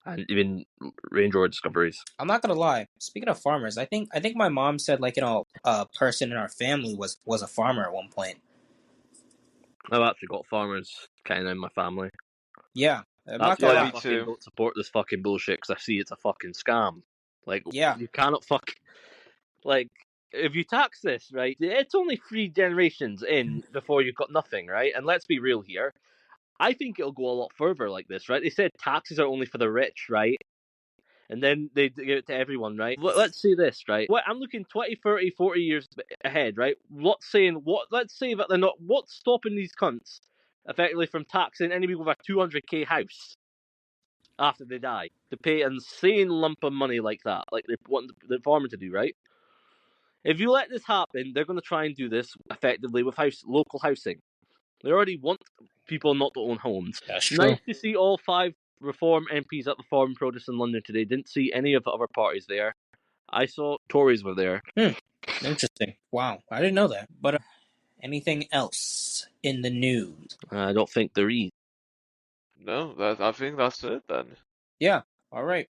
and even Range Rover Discoveries.
I'm not gonna lie. Speaking of farmers, I think my mom said a person in our family was a farmer at one point.
I've actually got farmers kind of in my family.
Yeah, I'm
That's
not
why
gonna
I
lie.
fucking don't support this fucking bullshit because I see it's a fucking scam. Like,
Yeah.
you cannot like, if you tax this, right, it's only 3 generations in before you've got nothing, right? And let's be real here. I think it'll go a lot further like this, right? They said taxes are only for the rich, right? And then they give it to everyone, right? Let's say this, right? I'm looking 20, 30, 40 years ahead, right? Let's say that they're not, what's stopping these cunts effectively from taxing anybody with a 200k house after they die to pay an insane lump of money like that, like they want the farmer to do, right? If you let this happen, they're going to try and do this effectively with local housing. They already want people not to own homes.
That's true.
Nice to see all 5 Reform MPs at the Foreign Produce in London today. Didn't see any of the other parties there. I saw Tories were there.
Interesting. Wow, I didn't know that. But anything else in the news?
I don't think there is.
No, I think that's it then.
Yeah. All right.